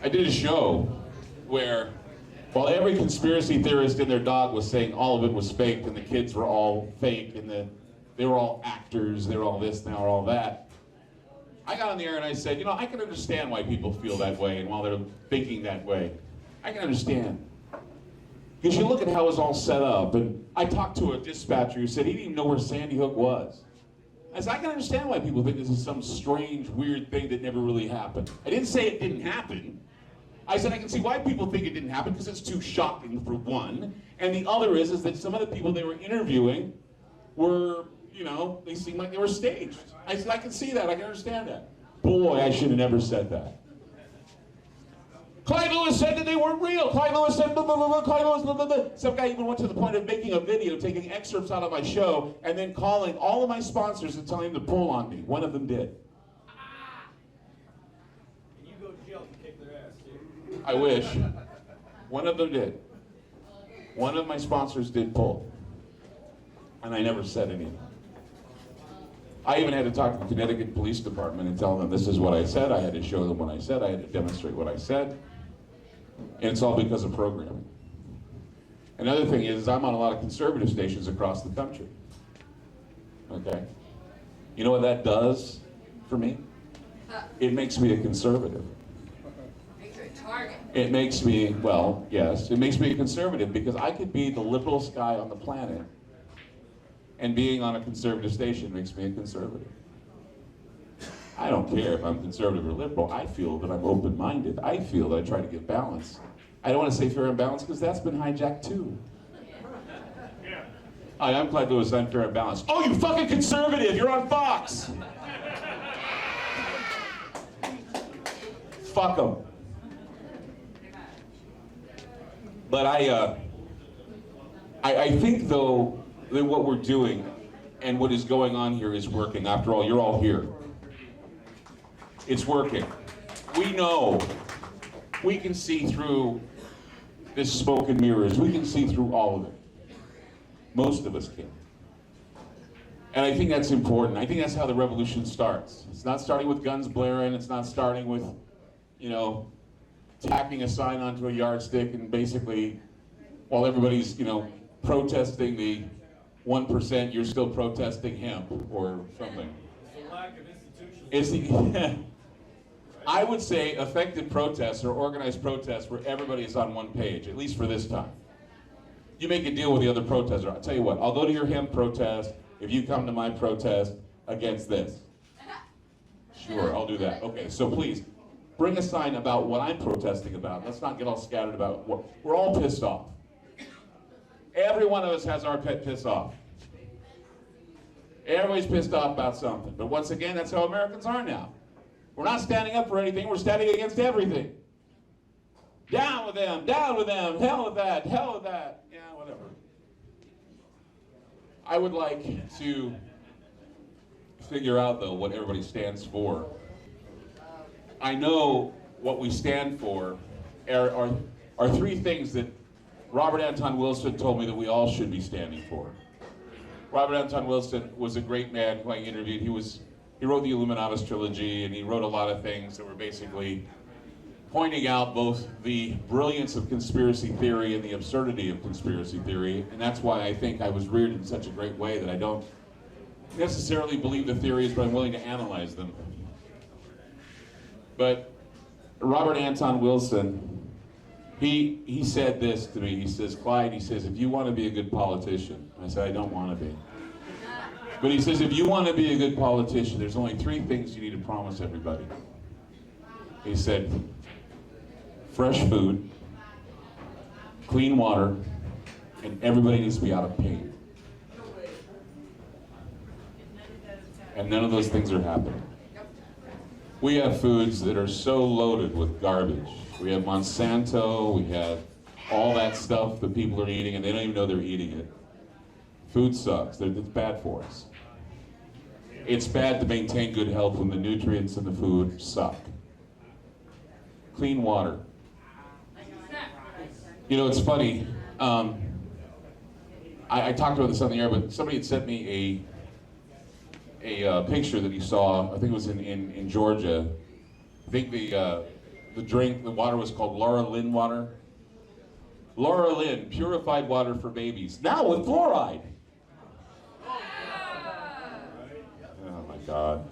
Speaker 3: I did a show where, while every conspiracy theorist and their dog was saying all of it was fake and the kids were all fake and they were all actors, they were all this, they were all that, I got on the air and I said, you know, I can understand why people feel that way and while they're thinking that way. I can understand. Because you look at how it was all set up, and I talked to a dispatcher who said he didn't even know where Sandy Hook was. I said, I can understand why people think this is some strange, weird thing that never really happened. I didn't say it didn't happen. I said I can see why people think it didn't happen because it's too shocking, for one. And the other is that some of the people they were interviewing were, you know, they seemed like they were staged. I said, I can see that, I can understand that. Boy, I should have never said that. Clyde Lewis said that they weren't real. Clyde Lewis said blah, blah, blah, blah, Clyde Lewis, blah, blah, blah. Some guy even went to the point of making a video, taking excerpts out of my show, and then calling all of my sponsors and telling them to pull on me. One of them did.
Speaker 5: And you go to jail and kick their ass, too.
Speaker 3: I wish. One of them did. One of my sponsors did pull. And I never said anything. I even had to talk to the Connecticut Police Department and tell them this is what I said. I had to show them what I said. I had to demonstrate what I said. And it's all because of programming. Another thing is I'm on a lot of conservative stations across the country. Okay? You know what that does for me? It makes me a conservative.
Speaker 4: Makes you a target.
Speaker 3: It makes me, well, yes, it makes me a conservative because I could be the liberalest guy on the planet, and being on a conservative station makes me a conservative. I don't care if I'm conservative or liberal. I feel that I'm open-minded. I feel that I try to get balance. I don't want to say fair and balanced because that's been hijacked too. Hi, I'm Clyde Lewis. I'm fair and balanced. Oh, you fucking conservative! You're on Fox! Fuck them. But I think, though, that what we're doing and what is going on here is working. After all, you're all here. It's working. We know. We can see through this smoke and mirrors. We can see through all of it. Most of us can. And I think that's important. I think that's how the revolution starts. It's not starting with guns blaring. It's not starting with, you know, tacking a sign onto a yardstick and basically, while everybody's, you know, protesting the 1%, you're still protesting hemp or something.
Speaker 5: It's the lack of institutions.
Speaker 3: It's the, I would say effective protests or organized protests where everybody is on one page, at least for this time. You make a deal with the other protester. I'll tell you what, I'll go to your hemp protest if you come to my protest against this. Sure, I'll do that. Okay, so please, bring a sign about what I'm protesting about. Let's not get all scattered about what, we're all pissed off. Every one of us has our pet piss off. Everybody's pissed off about something. But once again, that's how Americans are now. We're not standing up for anything, we're standing against everything. Down with them, hell with that, yeah, whatever. I would like to figure out, though, what everybody stands for. I know what we stand for are three things that Robert Anton Wilson told me that we all should be standing for. Robert Anton Wilson was a great man who I interviewed. He wrote the Illuminatus trilogy, and he wrote a lot of things that were basically pointing out both the brilliance of conspiracy theory and the absurdity of conspiracy theory. And that's why I think I was reared in such a great way that I don't necessarily believe the theories, but I'm willing to analyze them. But Robert Anton Wilson, he said this to me. He says, Clyde, he says, if you want to be a good politician, I said, I don't want to be. But he says, if you want to be a good politician, there's only three things you need to promise everybody. He said, fresh food, clean water, and everybody needs to be out of pain. And none of those things are happening. We have foods that are so loaded with garbage. We have Monsanto, we have all that stuff that people are eating, and they don't even know they're eating it. Food sucks. It's bad for us. It's bad to maintain good health when the nutrients in the food suck. Clean water. You know, it's funny. I talked about this on the air, but somebody had sent me a picture that he saw. I think it was in Georgia. I think the water was called Laura Lynn water. Laura Lynn, purified water for babies. Now with fluoride. Oh my God.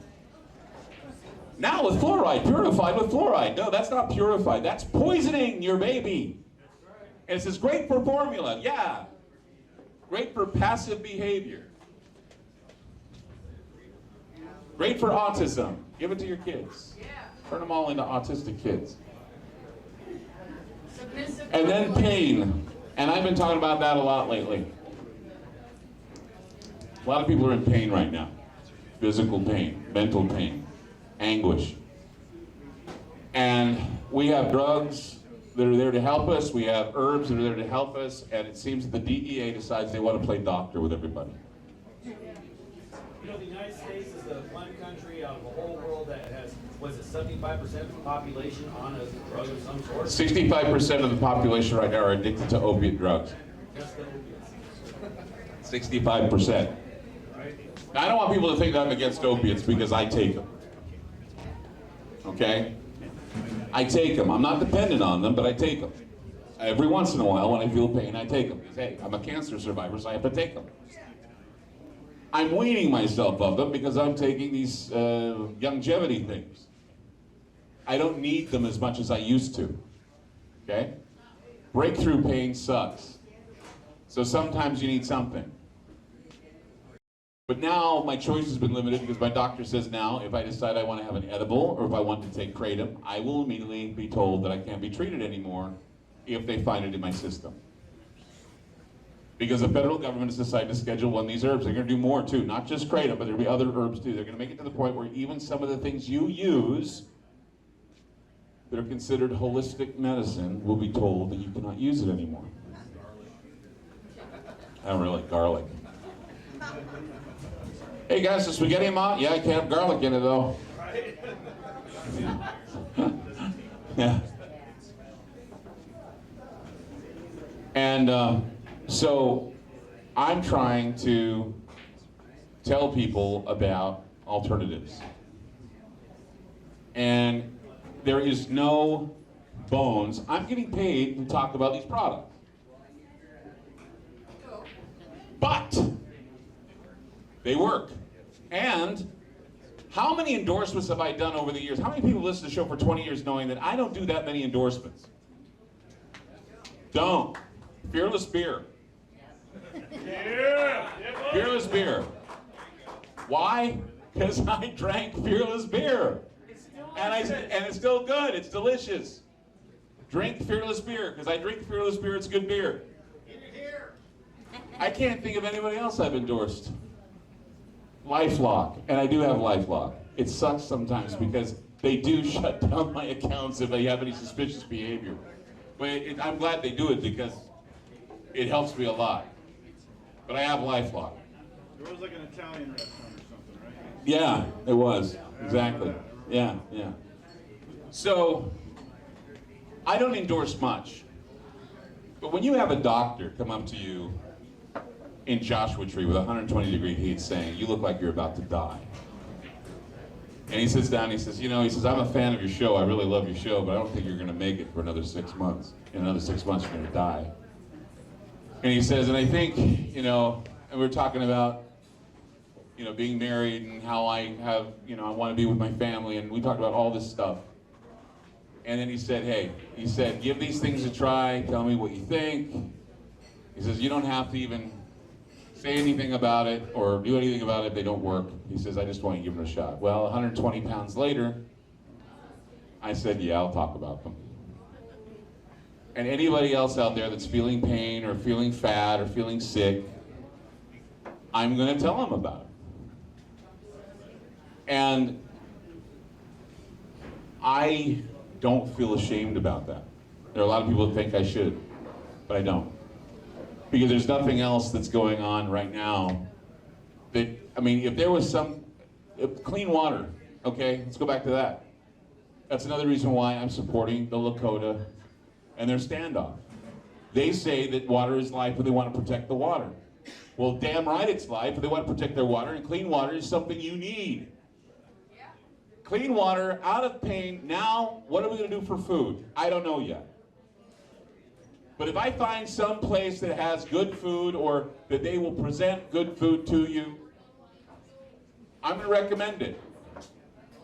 Speaker 3: Now with fluoride, purified with fluoride. No, that's not purified. That's poisoning your baby. And it says great for formula. Yeah. Great for passive behavior. Great for autism. Give it to your kids. Turn them all into autistic kids. And then pain. And I've been talking about that a lot lately. A lot of people are in pain right now. Physical pain, mental pain, anguish. And we have drugs that are there to help us. We have herbs that are there to help us. And it seems that the DEA decides they want to play doctor with everybody.
Speaker 5: You know, the United States is the one country out of the whole world that has, was it 75% of the population on a drug of some sort?
Speaker 3: 65% of the population right now are addicted to opiate drugs.
Speaker 5: Just the opiates.
Speaker 3: 65%. Now, I don't want people to think that I'm against opiates because I take them. Okay? I take them. I'm not dependent on them, but I take them. Every once in a while, when I feel pain, I take them. Because, hey, I'm a cancer survivor, so I have to take them. I'm weaning myself of them because I'm taking these longevity things. I don't need them as much as I used to. Okay? Breakthrough pain sucks. So sometimes you need something. But now my choice has been limited because my doctor says now if I decide I want to have an edible or if I want to take kratom, I will immediately be told that I can't be treated anymore if they find it in my system. Because the federal government has decided to Schedule 1 these herbs. They're going to do more too, not just kratom, but there'll be other herbs too. They're going to make it to the point where even some of the things you use that are considered holistic medicine will be told that you cannot use it anymore. Oh really, garlic. Hey guys, the spaghetti amount? Yeah, I can't have garlic in it though. Yeah. And so I'm trying to tell people about alternatives. And there is no bones. I'm getting paid to talk about these products. But they work. And how many endorsements have I done over the years? How many people listen to the show for 20 years knowing that I don't do that many endorsements? Don't. Fearless beer.
Speaker 2: Yeah.
Speaker 3: Fearless beer. Why? Because I drank Fearless beer. And it's still good. It's delicious. Drink Fearless beer. Because I drink Fearless beer, it's good beer. I can't think of anybody else I've endorsed. LifeLock, and I do have LifeLock. It sucks sometimes because they do shut down my accounts if I have any suspicious behavior. But I'm glad they do it because it helps me a lot. But I have LifeLock.
Speaker 6: There was like an Italian restaurant or something, right?
Speaker 3: Yeah, it was. Exactly. Yeah, yeah. So, I don't endorse much. But when you have a doctor come up to you in Joshua Tree with 120-degree heat saying, you look like you're about to die. And he sits down and he says, I'm a fan of your show, I really love your show, but I don't think you're gonna make it for another 6 months. In another 6 months, you're gonna die. And he says, and I think, and we're talking about, being married and how I have, I wanna be with my family, and we talked about all this stuff. And then he said, give these things a try, tell me what you think. He says, you don't have to even say anything about it or do anything about it, they don't work. He says, I just want you to give them a shot. Well, 120 pounds later, I said, yeah, I'll talk about them. And anybody else out there that's feeling pain or feeling fat or feeling sick, I'm gonna tell them about it. And I don't feel ashamed about that. There are a lot of people that think I should, but I don't. Because there's nothing else that's going on right now that, if there was clean water, okay, let's go back to that. That's another reason why I'm supporting the Lakota and their standoff. They say that water is life, but they want to protect the water. Well, damn right it's life, but they want to protect their water, and clean water is something you need. Clean water, out of pain. Now, what are we going to do for food? I don't know yet. But if I find some place that has good food or that they will present good food to you, I'm going to recommend it.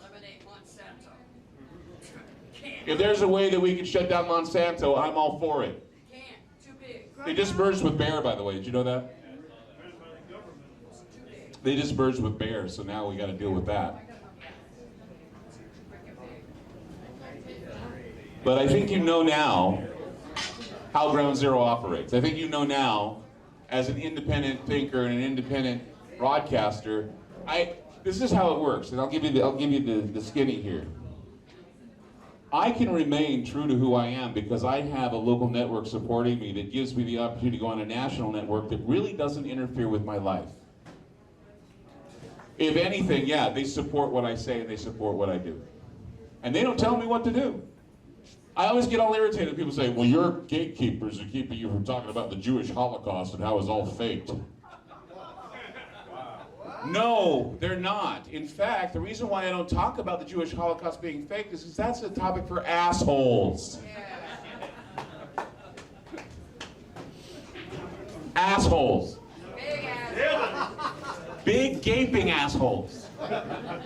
Speaker 4: Eliminate Monsanto.
Speaker 3: If there's a way that we can shut down Monsanto, I'm all for it.
Speaker 4: Can't. Too big.
Speaker 3: They just merged with Bayer, by the way. Did you know that? They just merged with Bayer, so now we got to deal with that. But I think you know now how Ground Zero operates. I think you know now, as an independent thinker and an independent broadcaster, this is how it works, and I'll give you the skinny here. I can remain true to who I am because I have a local network supporting me that gives me the opportunity to go on a national network that really doesn't interfere with my life. If anything, yeah, they support what I say and they support what I do. And they don't tell me what to do. I always get all irritated when people say, well, your gatekeepers are keeping you from talking about the Jewish Holocaust and how it's all faked. No, they're not. In fact, the reason why I don't talk about the Jewish Holocaust being faked is because that's a topic for assholes. Assholes.
Speaker 4: Big ass.
Speaker 3: Big gaping assholes.
Speaker 4: Undeniable.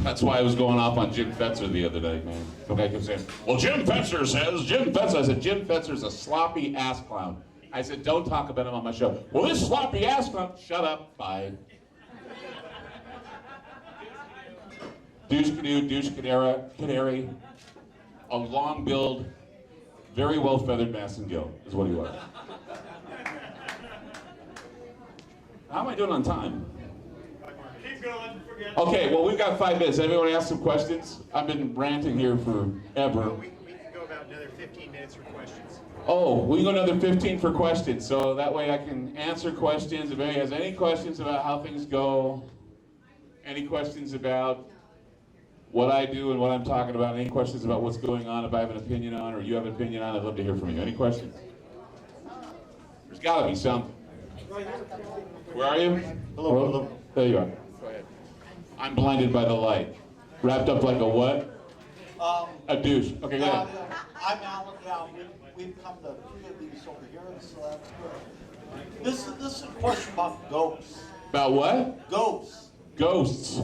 Speaker 3: That's why I was going off on Jim Fetzer the other day, man. The guy kept saying, well, Jim Fetzer says, Jim Fetzer. I said, Jim Fetzer's a sloppy ass clown. I said, don't talk about him on my show. Well, this sloppy ass clown, shut up, bye. Douche canoe, douche canary, a long build, very well feathered Massengill is what he was. How am I doing on time?
Speaker 2: Keep going, forget it.
Speaker 3: Okay, well, we've got 5 minutes. Anyone want to ask some questions? I've been ranting here forever.
Speaker 1: We can go about another 15 minutes for questions.
Speaker 3: Oh, we can go another 15 for questions, so that way I can answer questions. If anybody has any questions about how things go, any questions about what I do and what I'm talking about, any questions about what's going on, if I have an opinion on, or you have an opinion on, I'd love to hear from you. Any questions? There's got to be something. Where are you? Hello. There you are. Go ahead. I'm blinded by the light. Wrapped up like a what? A douche. Okay, go ahead.
Speaker 7: I'm Alan. Yeah, we've come to 3 of these over here, so that's good. This is a question about ghosts.
Speaker 3: About what?
Speaker 7: Ghosts.
Speaker 3: Ghosts.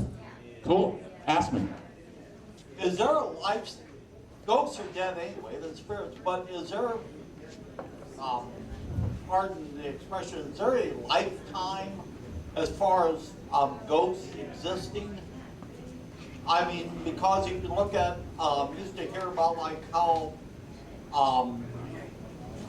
Speaker 3: Cool. Ask me.
Speaker 7: Is there a life? Ghosts are dead anyway, they're spirits. But is there, pardon the expression, is there a lifetime as far as ghosts existing? I mean, because you can look at, used to hear about like how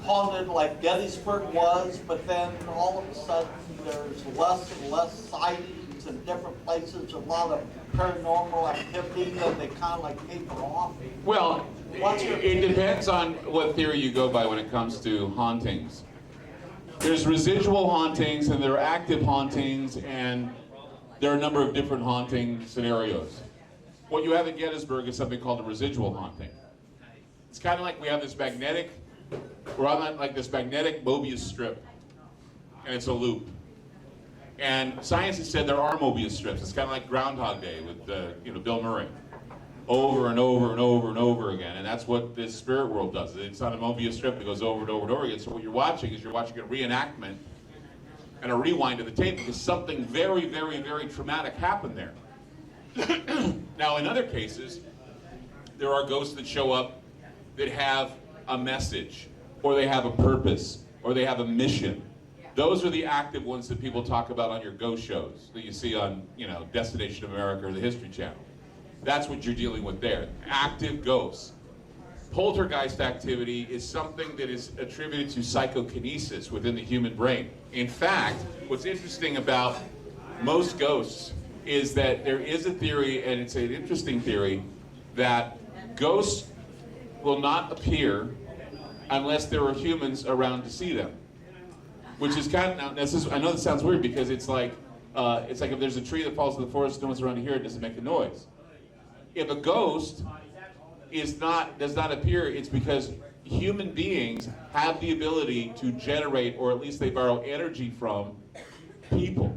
Speaker 7: haunted like Gettysburg was, but then all of a sudden there's less and less sightings in different places, a lot of paranormal activity that they kind of like taper off.
Speaker 3: Well, it depends on what theory you go by when it comes to hauntings. There's residual hauntings and there are active hauntings, and there are a number of different haunting scenarios. What you have at Gettysburg is something called a residual haunting. It's kind of like we have this magnetic, we're on like this magnetic Mobius strip, and it's a loop. And science has said there are Mobius strips. It's kind of like Groundhog Day with Bill Murray, over and over and over and over again. And that's what this spirit world does. It's on a Mobius strip that goes over and over and over again. So what you're watching is you're watching a reenactment and a rewind of the tape because something very, very, very traumatic happened there. Now, in other cases, there are ghosts that show up that have a message, or they have a purpose, or they have a mission. Those are the active ones that people talk about on your ghost shows that you see on, Destination America or the History Channel. That's what you're dealing with there. Active ghosts. Poltergeist activity is something that is attributed to psychokinesis within the human brain. In fact, what's interesting about most ghosts is that there is a theory, and it's an interesting theory, that ghosts will not appear unless there are humans around to see them. Which is kind of, I know this sounds weird because it's like if there's a tree that falls in the forest, no one's around to hear it, doesn't make a noise. If a ghost does not appear, it's because human beings have the ability to generate, or at least they borrow energy from people.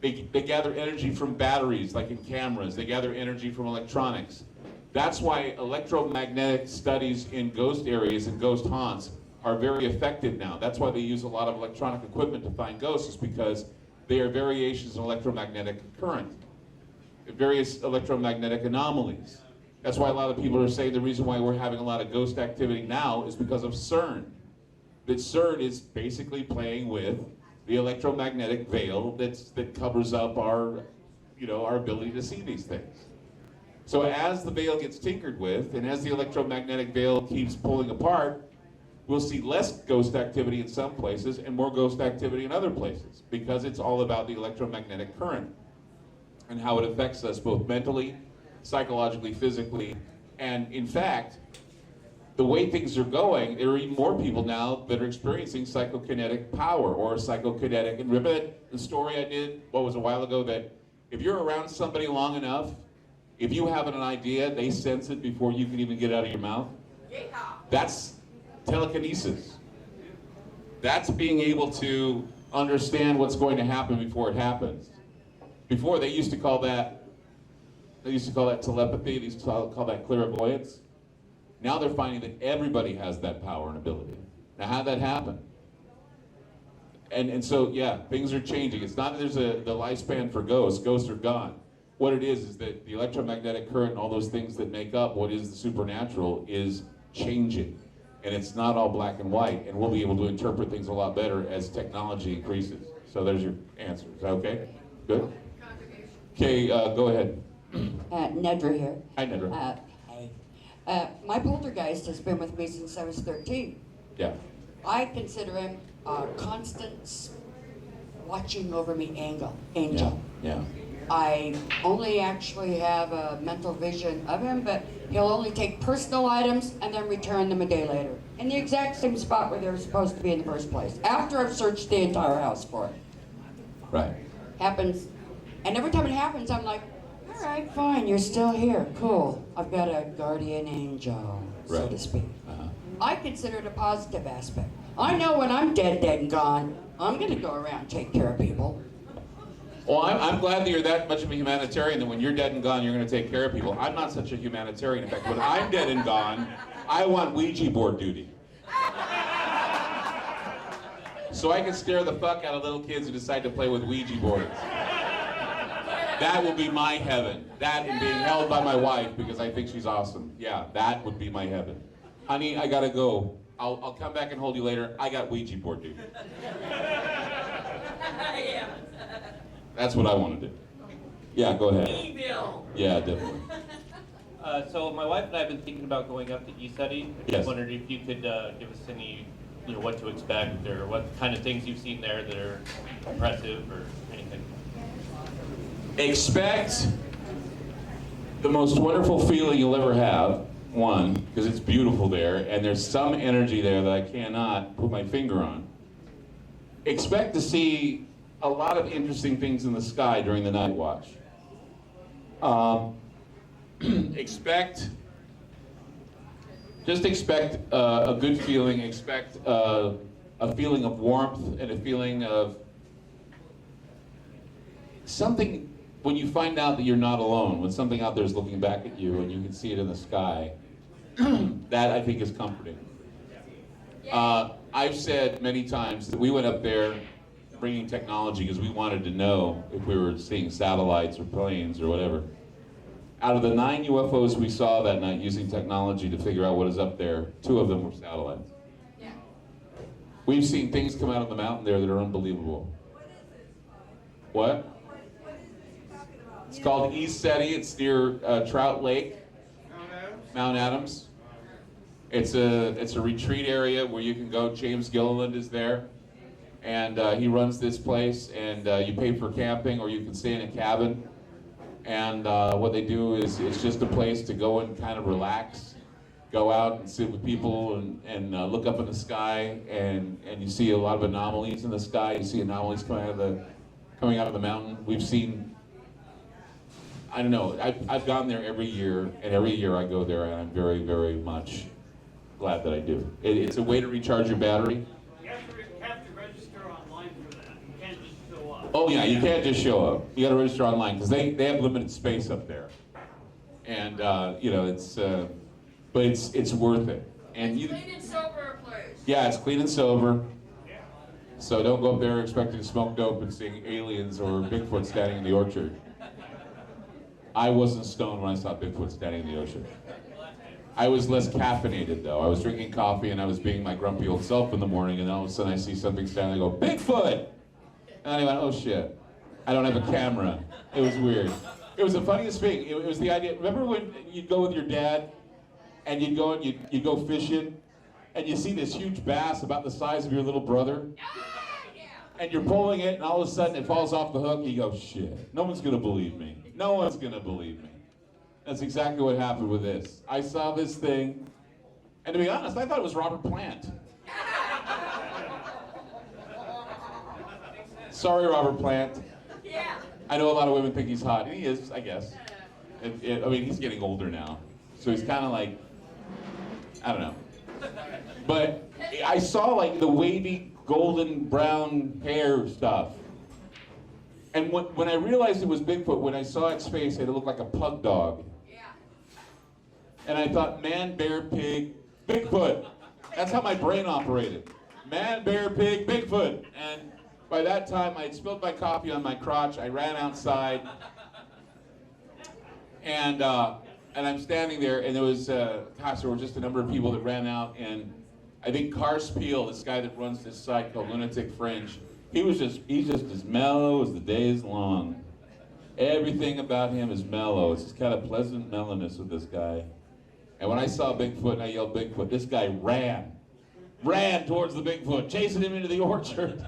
Speaker 3: They gather energy from batteries, like in cameras. They gather energy from electronics. That's why electromagnetic studies in ghost areas and ghost haunts are very effective now. That's why they use a lot of electronic equipment to find ghosts, is because they are variations in electromagnetic current, various electromagnetic anomalies. That's why a lot of people are saying the reason why we're having a lot of ghost activity now is because of CERN. That CERN is basically playing with the electromagnetic veil that covers up our, our ability to see these things. So as the veil gets tinkered with, and as the electromagnetic veil keeps pulling apart, we'll see less ghost activity in some places and more ghost activity in other places, because it's all about the electromagnetic current and how it affects us both mentally, psychologically, physically, and in fact, the way things are going, there are even more people now that are experiencing psychokinetic power or psychokinetic. And remember the story I did, a while ago, that if you're around somebody long enough, if you have an idea, they sense it before you can even get it out of your mouth. That's telekinesis. That's being able to understand what's going to happen before it happens. Before, they used to call that telepathy. They used to call that clairvoyance. Now they're finding that everybody has that power and ability. Now, how'd that happen? And so, yeah, things are changing. It's not that there's the lifespan for ghosts. Ghosts are gone. What it is that the electromagnetic current and all those things that make up what is the supernatural is changing. And it's not all black and white. And we'll be able to interpret things a lot better as technology increases. So there's your answer. Is that okay? Good? Okay, go ahead.
Speaker 8: Nedra here.
Speaker 3: Hi, Nedra.
Speaker 8: Hi. My poltergeist has been with me since I was 13.
Speaker 3: Yeah.
Speaker 8: I consider him a constant watching over me angel.
Speaker 3: Yeah.
Speaker 8: I only actually have a mental vision of him, but he'll only take personal items and then return them a day later, in the exact same spot where they were supposed to be in the first place, after I've searched the entire house for it.
Speaker 3: Right.
Speaker 8: Happens, and every time it happens, I'm like, all right, fine, you're still here, cool. I've got a guardian angel, so
Speaker 3: Right.
Speaker 8: to speak.
Speaker 3: Uh-huh.
Speaker 8: I consider it a positive aspect. I know when I'm dead and gone, I'm gonna go around and take care of people.
Speaker 3: Well, I'm glad that you're that much of a humanitarian that when you're dead and gone, you're going to take care of people. I'm not such a humanitarian. In fact, when I'm dead and gone, I want Ouija board duty. So I can scare the fuck out of little kids who decide to play with Ouija boards. That will be my heaven. That and being held by my wife because I think she's awesome. Yeah, that would be my heaven. Honey, I gotta go. I'll come back and hold you later. I got Ouija board duty. That's what I want to do. Yeah, go ahead.
Speaker 2: Email.
Speaker 3: Yeah, definitely.
Speaker 9: So my wife and I have been thinking about going up to ESETI. I
Speaker 3: Yes.
Speaker 9: just wondered if you could give us any, what to expect or what kind of things you've seen there that are impressive or anything.
Speaker 3: Expect the most wonderful feeling you'll ever have, one, because it's beautiful there, and there's some energy there that I cannot put my finger on. Expect to see a lot of interesting things in the sky during the night watch. Expect a good feeling, expect a feeling of warmth and a feeling of something. When you find out that you're not alone, when something out there is looking back at you and you can see it in the sky, that I think is comforting. I've said many times that we went up there bringing technology because we wanted to know if we were seeing satellites or planes or whatever. Out of the 9 UFOs we saw that night using technology to figure out what is up there, 2 of them were satellites.
Speaker 4: Yeah.
Speaker 3: We've seen things come out of the mountain there that are unbelievable. What? It's called ESETI. It's near Trout Lake, Mount Adams. It's a retreat area where you can go. James Gilliland is there, and he runs this place. And you pay for camping, or you can stay in a cabin. And what they do is it's just a place to go and kind of relax, go out and sit with people and look up in the sky, and you see a lot of anomalies in the sky. You see anomalies coming out of the mountain. We've seen. I don't know. I've gone there every year, and every year I go there, and I'm very, very much glad that I do. It's a way to recharge your battery.
Speaker 2: You have to register online for that. You can't just show up.
Speaker 3: Oh yeah, you can't just show up. You got to register online because they have limited space up there, and you know but it's worth it. And you,
Speaker 4: Clean and sober place.
Speaker 3: yeah, it's clean and sober. So don't go up there expecting to smoke dope and seeing aliens or Bigfoot standing in the orchard. I wasn't stoned when I saw Bigfoot standing in the orchard. I was less caffeinated though. I was drinking coffee and I was being my grumpy old self in the morning, and all of a sudden I see something standing. I go, Bigfoot! And I went, oh shit, I don't have a camera. It was weird. It was the funniest thing. It was the idea. Remember when you'd go with your dad and you'd go fishing and you see this huge bass about the size of your little brother? And you're pulling it and all of a sudden it falls off the hook and you go, shit, no one's gonna believe me. No one's gonna believe me. That's exactly what happened with this. I saw this thing, and to be honest, I thought it was Robert Plant. Sorry, Robert Plant.
Speaker 4: Yeah.
Speaker 3: I know a lot of women think he's hot, and he is, I guess. I mean, he's getting older now, so he's kind of like, I don't know. But I saw like the wavy golden brown hair stuff. And when I realized it was Bigfoot, when I saw its face, it looked like a pug dog.
Speaker 4: Yeah.
Speaker 3: And I thought, man, bear, pig, Bigfoot. That's how my brain operated. Man, bear, pig, Bigfoot. And by that time, I had spilled my coffee on my crotch. I ran outside. And I'm standing there, and there was, gosh, there were just a number of people that ran out. And I think Cars Peel, this guy that runs this site called Lunatic Fringe, he's just as mellow as the day is long. Everything about him is mellow. It's just kind of pleasant mellowness with this guy. And when I saw Bigfoot and I yelled Bigfoot, this guy ran towards the Bigfoot, chasing him into the orchard.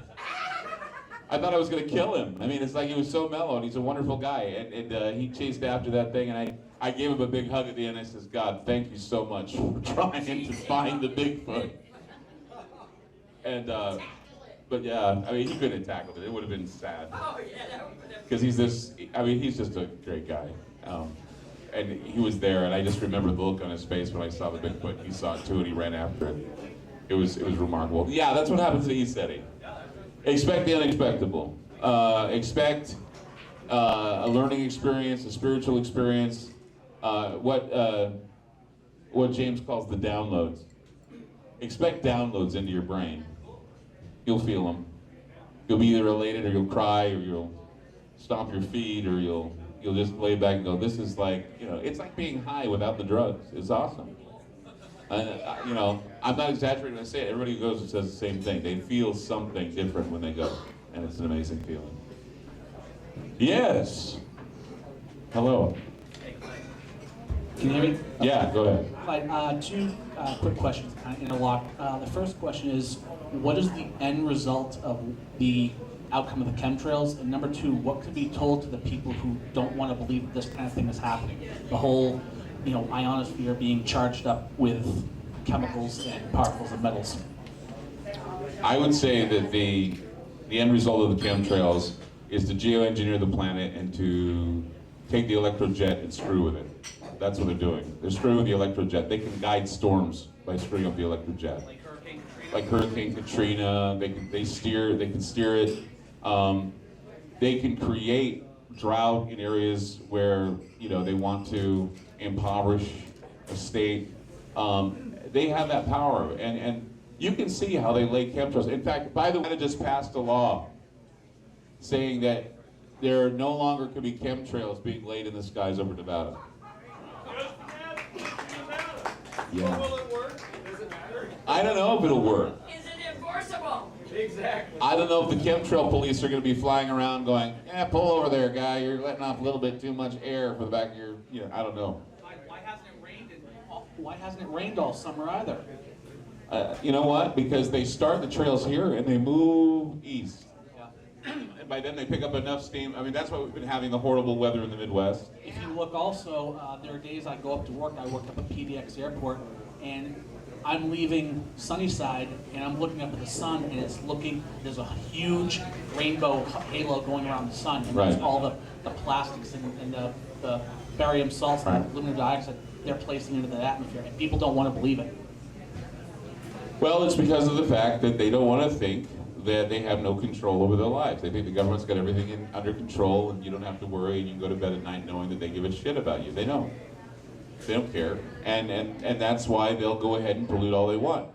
Speaker 3: I thought I was going to kill him. I mean, it's like he was so mellow, and he's a wonderful guy. And he chased after that thing, and I gave him a big hug at the end. I says, God, thank you so much for trying to find the Bigfoot. And, but yeah, I mean, he couldn't have tackled it. It would have been sad.
Speaker 4: Oh, yeah, that would have
Speaker 3: Because he's just a great guy. And he was there, and I just remember the look on his face when I saw the Bigfoot. He saw it too, and he ran after it. It was remarkable. Yeah, that's what happens to ECETI. Expect the unexpectable. Expect a learning experience, a spiritual experience. What James calls the downloads. Expect downloads into your brain. You'll feel them. You'll be either elated, or you'll cry, or you'll stomp your feet, or you'll just lay back and go, this is like, it's like being high without the drugs. It's awesome. I'm not exaggerating when I say it. Everybody who goes and says the same thing. They feel something different when they go, and it's an amazing feeling. Yes. Hello.
Speaker 10: Can you hear me?
Speaker 3: Yeah, go ahead.
Speaker 10: Clyde, two quick questions, kind of interlocked. The first question is, what is the end result of the outcome of the chemtrails? And number two, what could be told to the people who don't want to believe that this kind of thing is happening? The whole, ionosphere being charged up with chemicals and particles and metals.
Speaker 3: I would say that the end result of the chemtrails is to geoengineer the planet and to take the electrojet and screw with it. That's what they're doing. They're screwing with the electrojet. They can guide storms by screwing up the electrojet. Like Hurricane Katrina. They can steer it. They can create drought in areas where they want to impoverish a state. They have that power, and you can see how they lay chemtrails. In fact, by the way, they just passed a law saying that there no longer could be chemtrails being laid in the skies over Nevada. Yeah.
Speaker 5: Will it work? Does it matter?
Speaker 3: I don't know if it'll work.
Speaker 4: Is it enforceable?
Speaker 5: Exactly.
Speaker 3: I don't know if the chemtrail police are going to be flying around going, pull over there, guy. You're letting off a little bit too much air for the back of your, I don't know.
Speaker 10: Why hasn't it rained all summer either?
Speaker 3: You know what? Because they start the trails here and they move east. And by then they pick up enough steam. I mean, that's why we've been having the horrible weather in the Midwest.
Speaker 10: If you look also, there are days I go up to work. I work up at PDX Airport, and I'm leaving Sunnyside, and I'm looking up at the sun, and there's a huge rainbow halo going around the sun, and there's all the plastics and the barium salts and aluminum dioxide they're placing into the atmosphere, and people don't want to believe it.
Speaker 3: Well, it's because of the fact that they don't want to think that they have no control over their lives. They think the government's got everything under control and you don't have to worry and you can go to bed at night knowing that they give a shit about you. They don't. They don't care. And that's why they'll go ahead and pollute all they want.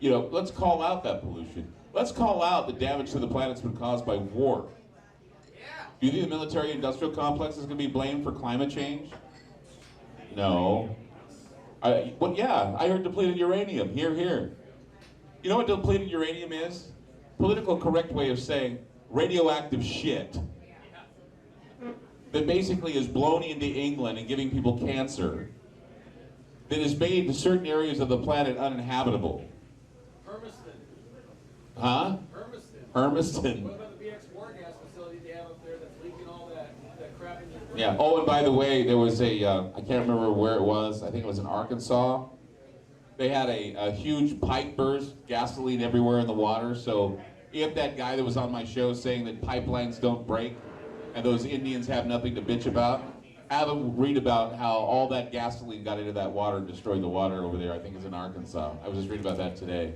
Speaker 3: You know, let's call out that pollution. Let's call out the damage to the planet's been caused by war. Do you think the military-industrial complex is going to be blamed for climate change? No. Well, yeah, I heard depleted uranium. Here, here. You know what depleted uranium is? Political correct way of saying radioactive shit. That basically is blown into England and giving people cancer. That has made certain areas of the planet uninhabitable.
Speaker 5: Hermiston.
Speaker 3: Huh?
Speaker 5: Hermiston.
Speaker 3: Hermiston.
Speaker 5: What about the BX war gas facility they have up there that's leaking all that crap into the...
Speaker 3: Yeah. Oh, and by the way, there was a, I can't remember where it was. I think it was in Arkansas. They had a huge pipe burst, gasoline everywhere in the water. So if that guy that was on my show saying that pipelines don't break and those Indians have nothing to bitch about, have them read about how all that gasoline got into that water and destroyed the water over there. I think it's in Arkansas. I was just reading about that today.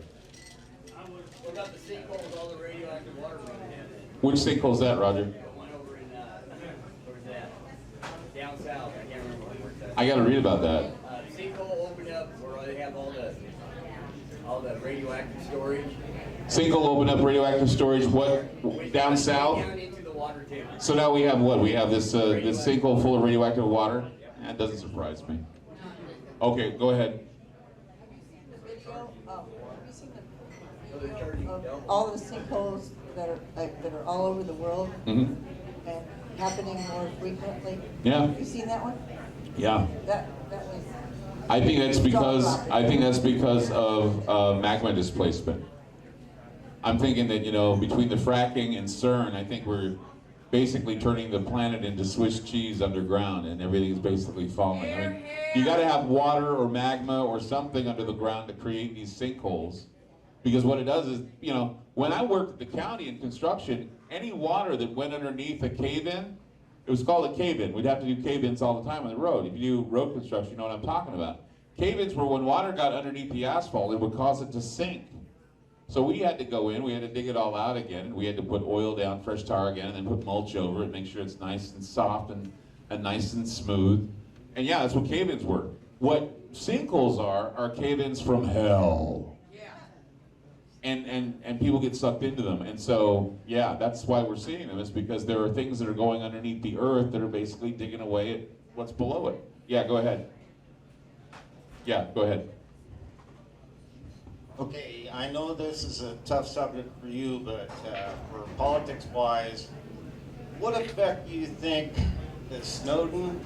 Speaker 5: What about the sinkhole with all the radioactive water running in?
Speaker 3: Which sinkhole's that, Roger?
Speaker 5: The one over in, where's that? Down south, I can't remember where it's at.
Speaker 3: I got to read about that.
Speaker 5: Sinkhole opened up where they have all the radioactive storage.
Speaker 3: Sinkhole opened up radioactive storage. What? Down south?
Speaker 5: Down into the water table.
Speaker 3: So now we have what? We have this this sinkhole full of radioactive water? That doesn't surprise me. Okay, go ahead.
Speaker 11: Of all the sinkholes that are all over the world
Speaker 3: Mm-hmm.
Speaker 11: and happening more frequently.
Speaker 3: Yeah.
Speaker 11: Have you seen that one?
Speaker 3: Yeah.
Speaker 11: That was.
Speaker 3: I think that's because of magma displacement. I'm thinking that, you know, between the fracking and CERN, I think we're basically turning the planet into Swiss cheese underground, and everything's basically falling. I mean, you got to have water or magma or something under the ground to create these sinkholes, because what it does is, you know, when I worked at the county in construction, any water that went underneath a cave-in, it was called a cave-in. We'd have to do cave-ins all the time on the road. If you do road construction, you know what I'm talking about. Cave-ins were when water got underneath the asphalt, it would cause it to sink. So we had to go in, we had to dig it all out again. We had to put oil down, fresh tar again, and then put mulch over it, make sure it's nice and soft and nice and smooth. And yeah, that's what cave-ins were. What sinkholes are cave-ins from hell. And people get sucked into them. And so, yeah, that's why we're seeing them. It's because there are things that are going underneath the earth that are basically digging away at what's below it. Yeah, go ahead. Yeah, go ahead.
Speaker 12: Okay, I know this is a tough subject for you, but for politics-wise, what effect do you think that Snowden,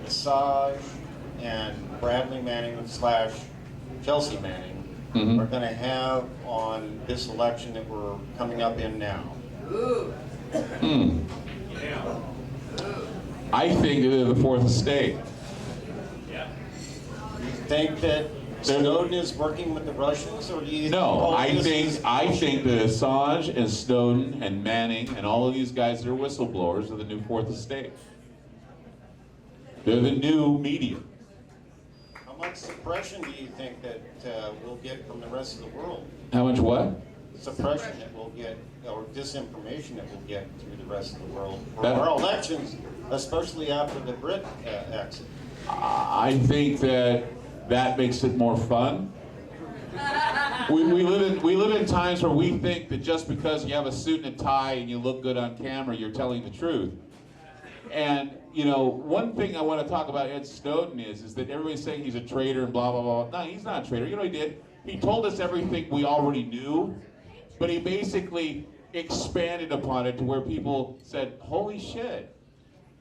Speaker 12: Assange, and Bradley Manning / Chelsea Manning are going to have on this election that we're coming up in now?
Speaker 3: I think they're the fourth estate.
Speaker 12: Do you think that Snowden is working with the Russians, or do you
Speaker 3: No,
Speaker 12: think
Speaker 3: I think that Assange and Snowden and Manning and all of these guys that are whistleblowers are the new fourth estate. They're the new media.
Speaker 12: How much suppression do you think that we'll get from the rest of the world?
Speaker 3: How much what?
Speaker 12: Suppression that we'll get, or disinformation that we'll get through the rest of the world for
Speaker 3: That-
Speaker 12: our elections, especially after the Brit exit.
Speaker 3: I think that makes it more fun. We live in times where we think that just because you have a suit and a tie and you look good on camera, you're telling the truth. And you know, one thing I want to talk about Ed Snowden is that everybody's saying he's a traitor and blah blah blah. No, he's not a traitor. You know what he did? He told us everything we already knew, but he basically expanded upon it to where people said, "Holy shit,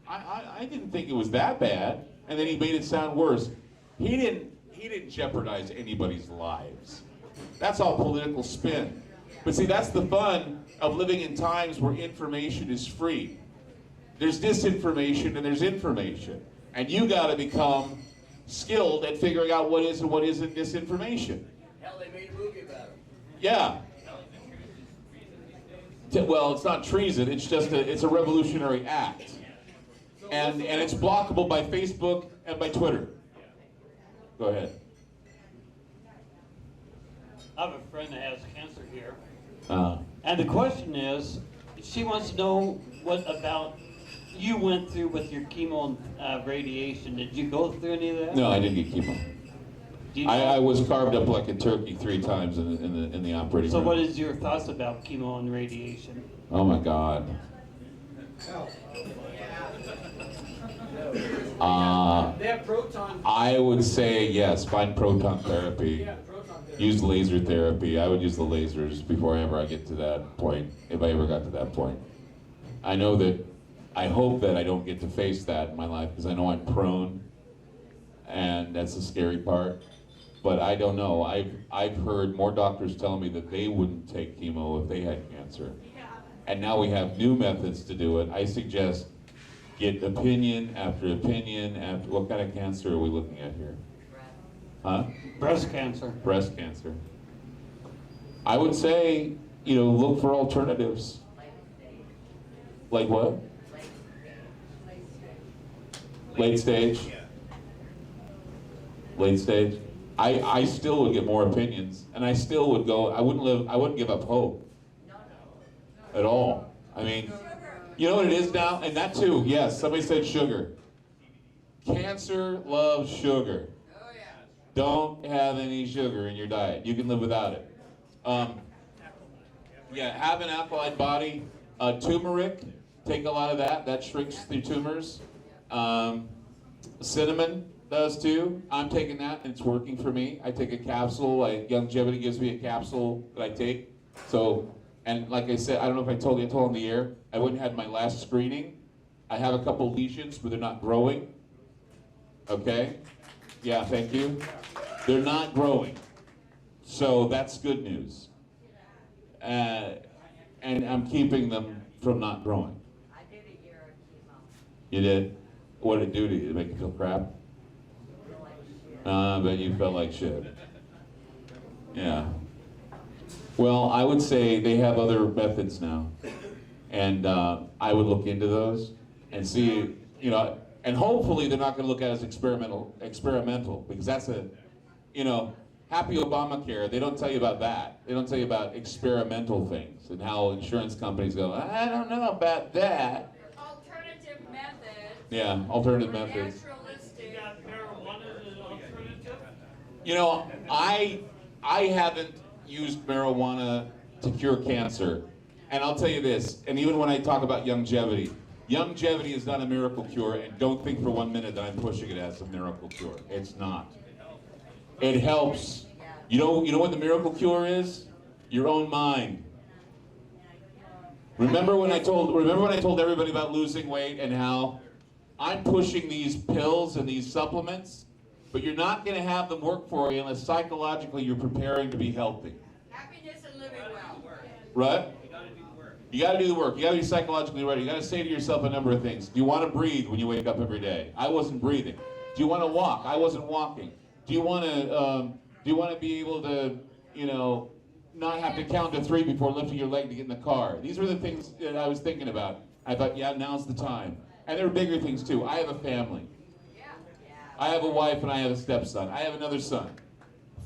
Speaker 3: I didn't think it was that bad," and then he made it sound worse. He didn't jeopardize anybody's lives. That's all political spin. But see, that's the fun of living in times where information is free. There's disinformation and there's information. And you got to become skilled at figuring out what is and what isn't disinformation.
Speaker 5: Hell, they made a movie about it.
Speaker 3: Yeah. Well, it's not treason. It's just it's a revolutionary act. And it's blockable by Facebook and by Twitter. Go ahead.
Speaker 2: I have a friend that has cancer here.
Speaker 3: Uh,
Speaker 2: And the question is, she wants to know what about you went through with your chemo and radiation. Did you go through any of that?
Speaker 3: no, I didn't get chemo.
Speaker 2: Do you
Speaker 3: I was carved up like a turkey 3 times in the operating
Speaker 2: So
Speaker 3: room.
Speaker 2: what is your thoughts about chemo and radiation?
Speaker 3: Oh my God.
Speaker 5: They have proton.
Speaker 3: I would say yes, find proton therapy.
Speaker 5: Yeah, proton therapy.
Speaker 3: Use laser therapy. I would use the lasers before I get to that point, if I ever got to that point. I know that, I hope that I don't get to face that in my life, because I know I'm prone, and that's the scary part. But I don't know. I've heard more doctors tell me that they wouldn't take chemo if they had cancer. And now we have new methods to do it. I suggest get opinion after opinion after, what kind of cancer are we looking at here? Huh?
Speaker 2: Breast cancer.
Speaker 3: Breast cancer. I would say, look for alternatives. Like what? Late stage? Late stage? I still would get more opinions, and I still would go, I wouldn't give up hope. At all. I mean, you know what it is now? And that too, yes, somebody said sugar. Cancer loves sugar. Don't have any sugar in your diet. You can live without it. Yeah, have an alkaline body. Turmeric, take a lot of that. That shrinks the tumors. Cinnamon does too. I'm taking that and it's working for me. I take a capsule. Longevity gives me a capsule that I take. So, and like I said, I don't know if I told on the air, I went and had my last screening. I have a couple lesions, but they're not growing. Okay? Yeah, thank you. They're not growing. So that's good news. And I'm keeping them from not growing.
Speaker 4: I did a year of chemo.
Speaker 3: You did? What did it do to you? Did it make you feel crap? I bet you felt like shit. Yeah. Well, I would say they have other methods now. And I would look into those and see, and hopefully they're not going to look at it as experimental, because that's happy Obamacare, they don't tell you about that. They don't tell you about experimental things and how insurance companies go, I don't know about that.
Speaker 4: Alternative methods.
Speaker 3: Yeah, alternative
Speaker 4: were
Speaker 3: methods.
Speaker 4: naturalistic.
Speaker 2: You got marijuana as an alternative?
Speaker 3: I haven't used marijuana to cure cancer. And I'll tell you this, and even when I talk about longevity is not a miracle cure, and don't think for 1 minute that I'm pushing it as a miracle cure. It's not. It helps. You know what the miracle cure is? Your own mind. Remember when I told everybody about losing weight and how I'm pushing these pills and these supplements, but you're not going to have them work for you unless psychologically you're preparing to be healthy.
Speaker 4: Happiness and living well.
Speaker 3: Right? You got to do the work. You got to be psychologically ready. You got to say to yourself a number of things. Do you want to breathe when you wake up every day? I wasn't breathing. Do you want to walk? I wasn't walking. Do you want to be able to, not have to count to 3 before lifting your leg to get in the car? These were the things that I was thinking about. I thought, yeah, now's the time. And there are bigger things too. I have a family. I have a wife and I have a stepson. I have another son.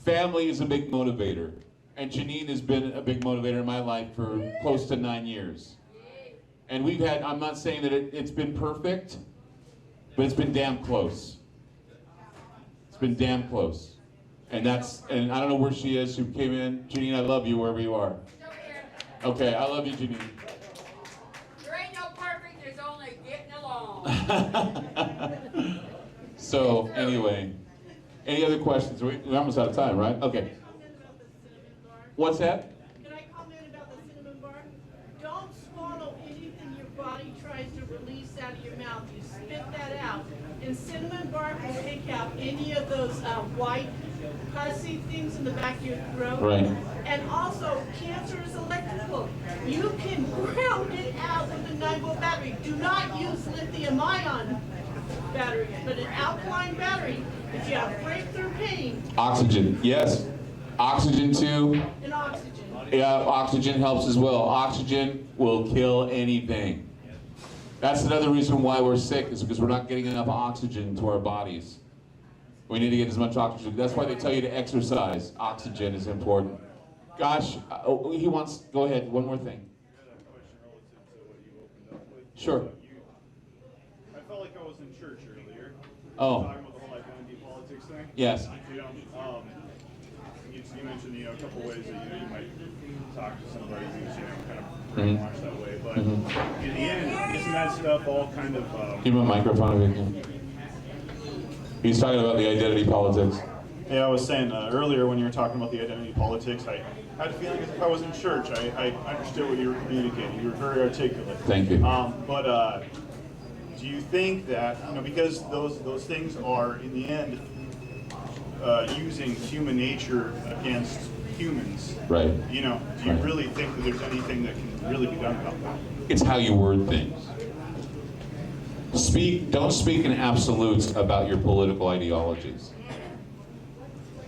Speaker 3: Family is a big motivator. And Janine has been a big motivator in my life for close to 9 years. And we've had, I'm not saying that it's been perfect, but it's been damn close. It's been damn close. And I don't know where she is, who came in. Janine, I love you wherever you are. Okay, I love you, Janine.
Speaker 4: There ain't no perfect, there's only getting along.
Speaker 3: So, anyway, any other questions? We're almost out of time, right? Okay. What's that?
Speaker 13: Can I comment about the cinnamon bark? Don't swallow anything your body tries to release out of your mouth. You spit that out. And cinnamon bark will take out any of those white pussy things in the back of your throat.
Speaker 3: Right.
Speaker 13: And also, cancer is electrical. You can ground it out with a 9-volt battery. Do not use lithium-ion batteries, but an alkaline battery, if you have breakthrough pain.
Speaker 3: Oxygen, yes. Oxygen too.
Speaker 13: And oxygen.
Speaker 3: Yeah, oxygen helps as well. Oxygen will kill anything. That's another reason why we're sick, is because we're not getting enough oxygen to our bodies. We need to get as much oxygen. That's why they tell you to exercise. Oxygen is important. Gosh, he wants, go ahead, one more thing.
Speaker 6: I had a question relative to what you opened up with.
Speaker 3: Sure.
Speaker 6: I felt like I was in church earlier.
Speaker 3: Oh.
Speaker 6: Talking about the whole identity politics thing.
Speaker 3: Yes.
Speaker 6: You know, you mentioned, you know, a couple ways that, you know, you might talk to somebody who's, you know, kind of brainwashed that way. But in the end, isn't that stuff all kind of...
Speaker 3: Give him a microphone again. He's talking about the identity politics.
Speaker 6: Yeah, I was saying earlier when you were talking about the identity politics, I had a feeling as if I was in church. I understood what you were communicating. You were very articulate.
Speaker 3: Thank you.
Speaker 6: But do you think that, you know, because those things are, in the end, using human nature against humans,
Speaker 3: right?
Speaker 6: You know, do you really think that there's anything that can really be done about that?
Speaker 3: It's how you word things. Don't speak in absolutes about your political ideologies.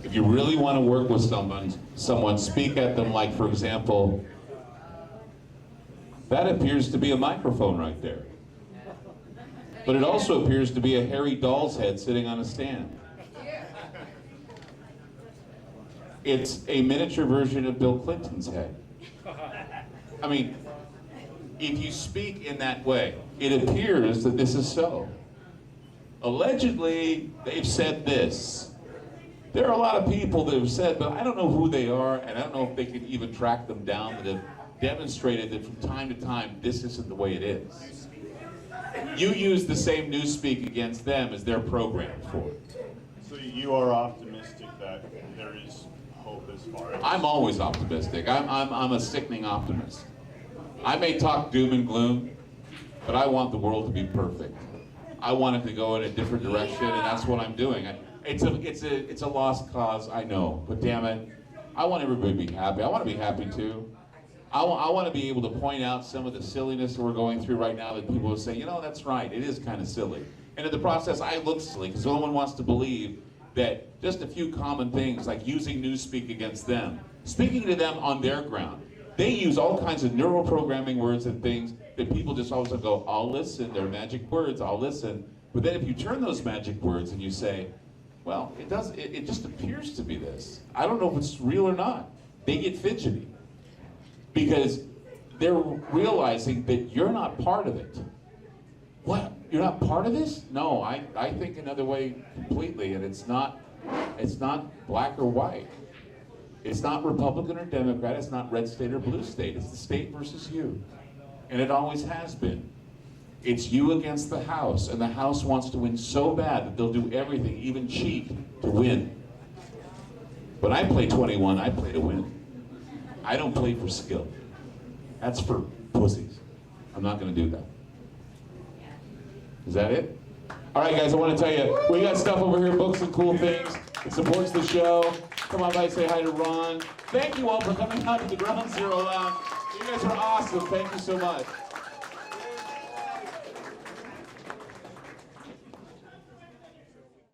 Speaker 3: If you really want to work with someone, speak at them like, for example, that appears to be a microphone right there. But it also appears to be a hairy doll's head sitting on a stand. It's a miniature version of Bill Clinton's head. I mean, if you speak in that way, it appears that this is so. Allegedly, they've said this. There are a lot of people that have said, but I don't know who they are, and I don't know if they can even track them down, that have demonstrated that from time to time, this isn't the way it is. You use the same newspeak against them as they're programmed for.
Speaker 6: So you are optimistic that there is hope as far as...
Speaker 3: I'm always optimistic. I'm a sickening optimist. I may talk doom and gloom, but I want the world to be perfect. I want it to go in a different direction, and that's what I'm doing. It's a lost cause, I know, but damn it, I want everybody to be happy. I want to be happy too. I want to be able to point out some of the silliness that we're going through right now that people will say, you know, that's right, it is kind of silly. And in the process, I look silly because no one wants to believe that just a few common things like using newspeak against them, speaking to them on their ground. They use all kinds of neuroprogramming words and things that people just always go, I'll listen, they're magic words, I'll listen. But then if you turn those magic words and you say, well, it just appears to be this. I don't know if it's real or not. They get fidgety because they're realizing that you're not part of it. What? You're not part of this? No, I think another way completely, and it's not black or white. It's not Republican or Democrat, it's not red state or blue state. It's the state versus you. And it always has been. It's you against the House, and the House wants to win so bad that they'll do everything, even cheat, to win. When I play 21, I play to win. I don't play for skill. That's for pussies. I'm not going to do that. Is that it? All right, guys, I want to tell you, we got stuff over here, books and cool things. It supports the show. Come on by, say hi to Ron. Thank you all for coming out to the Ground Zero Lounge. You guys are awesome. Thank you so much.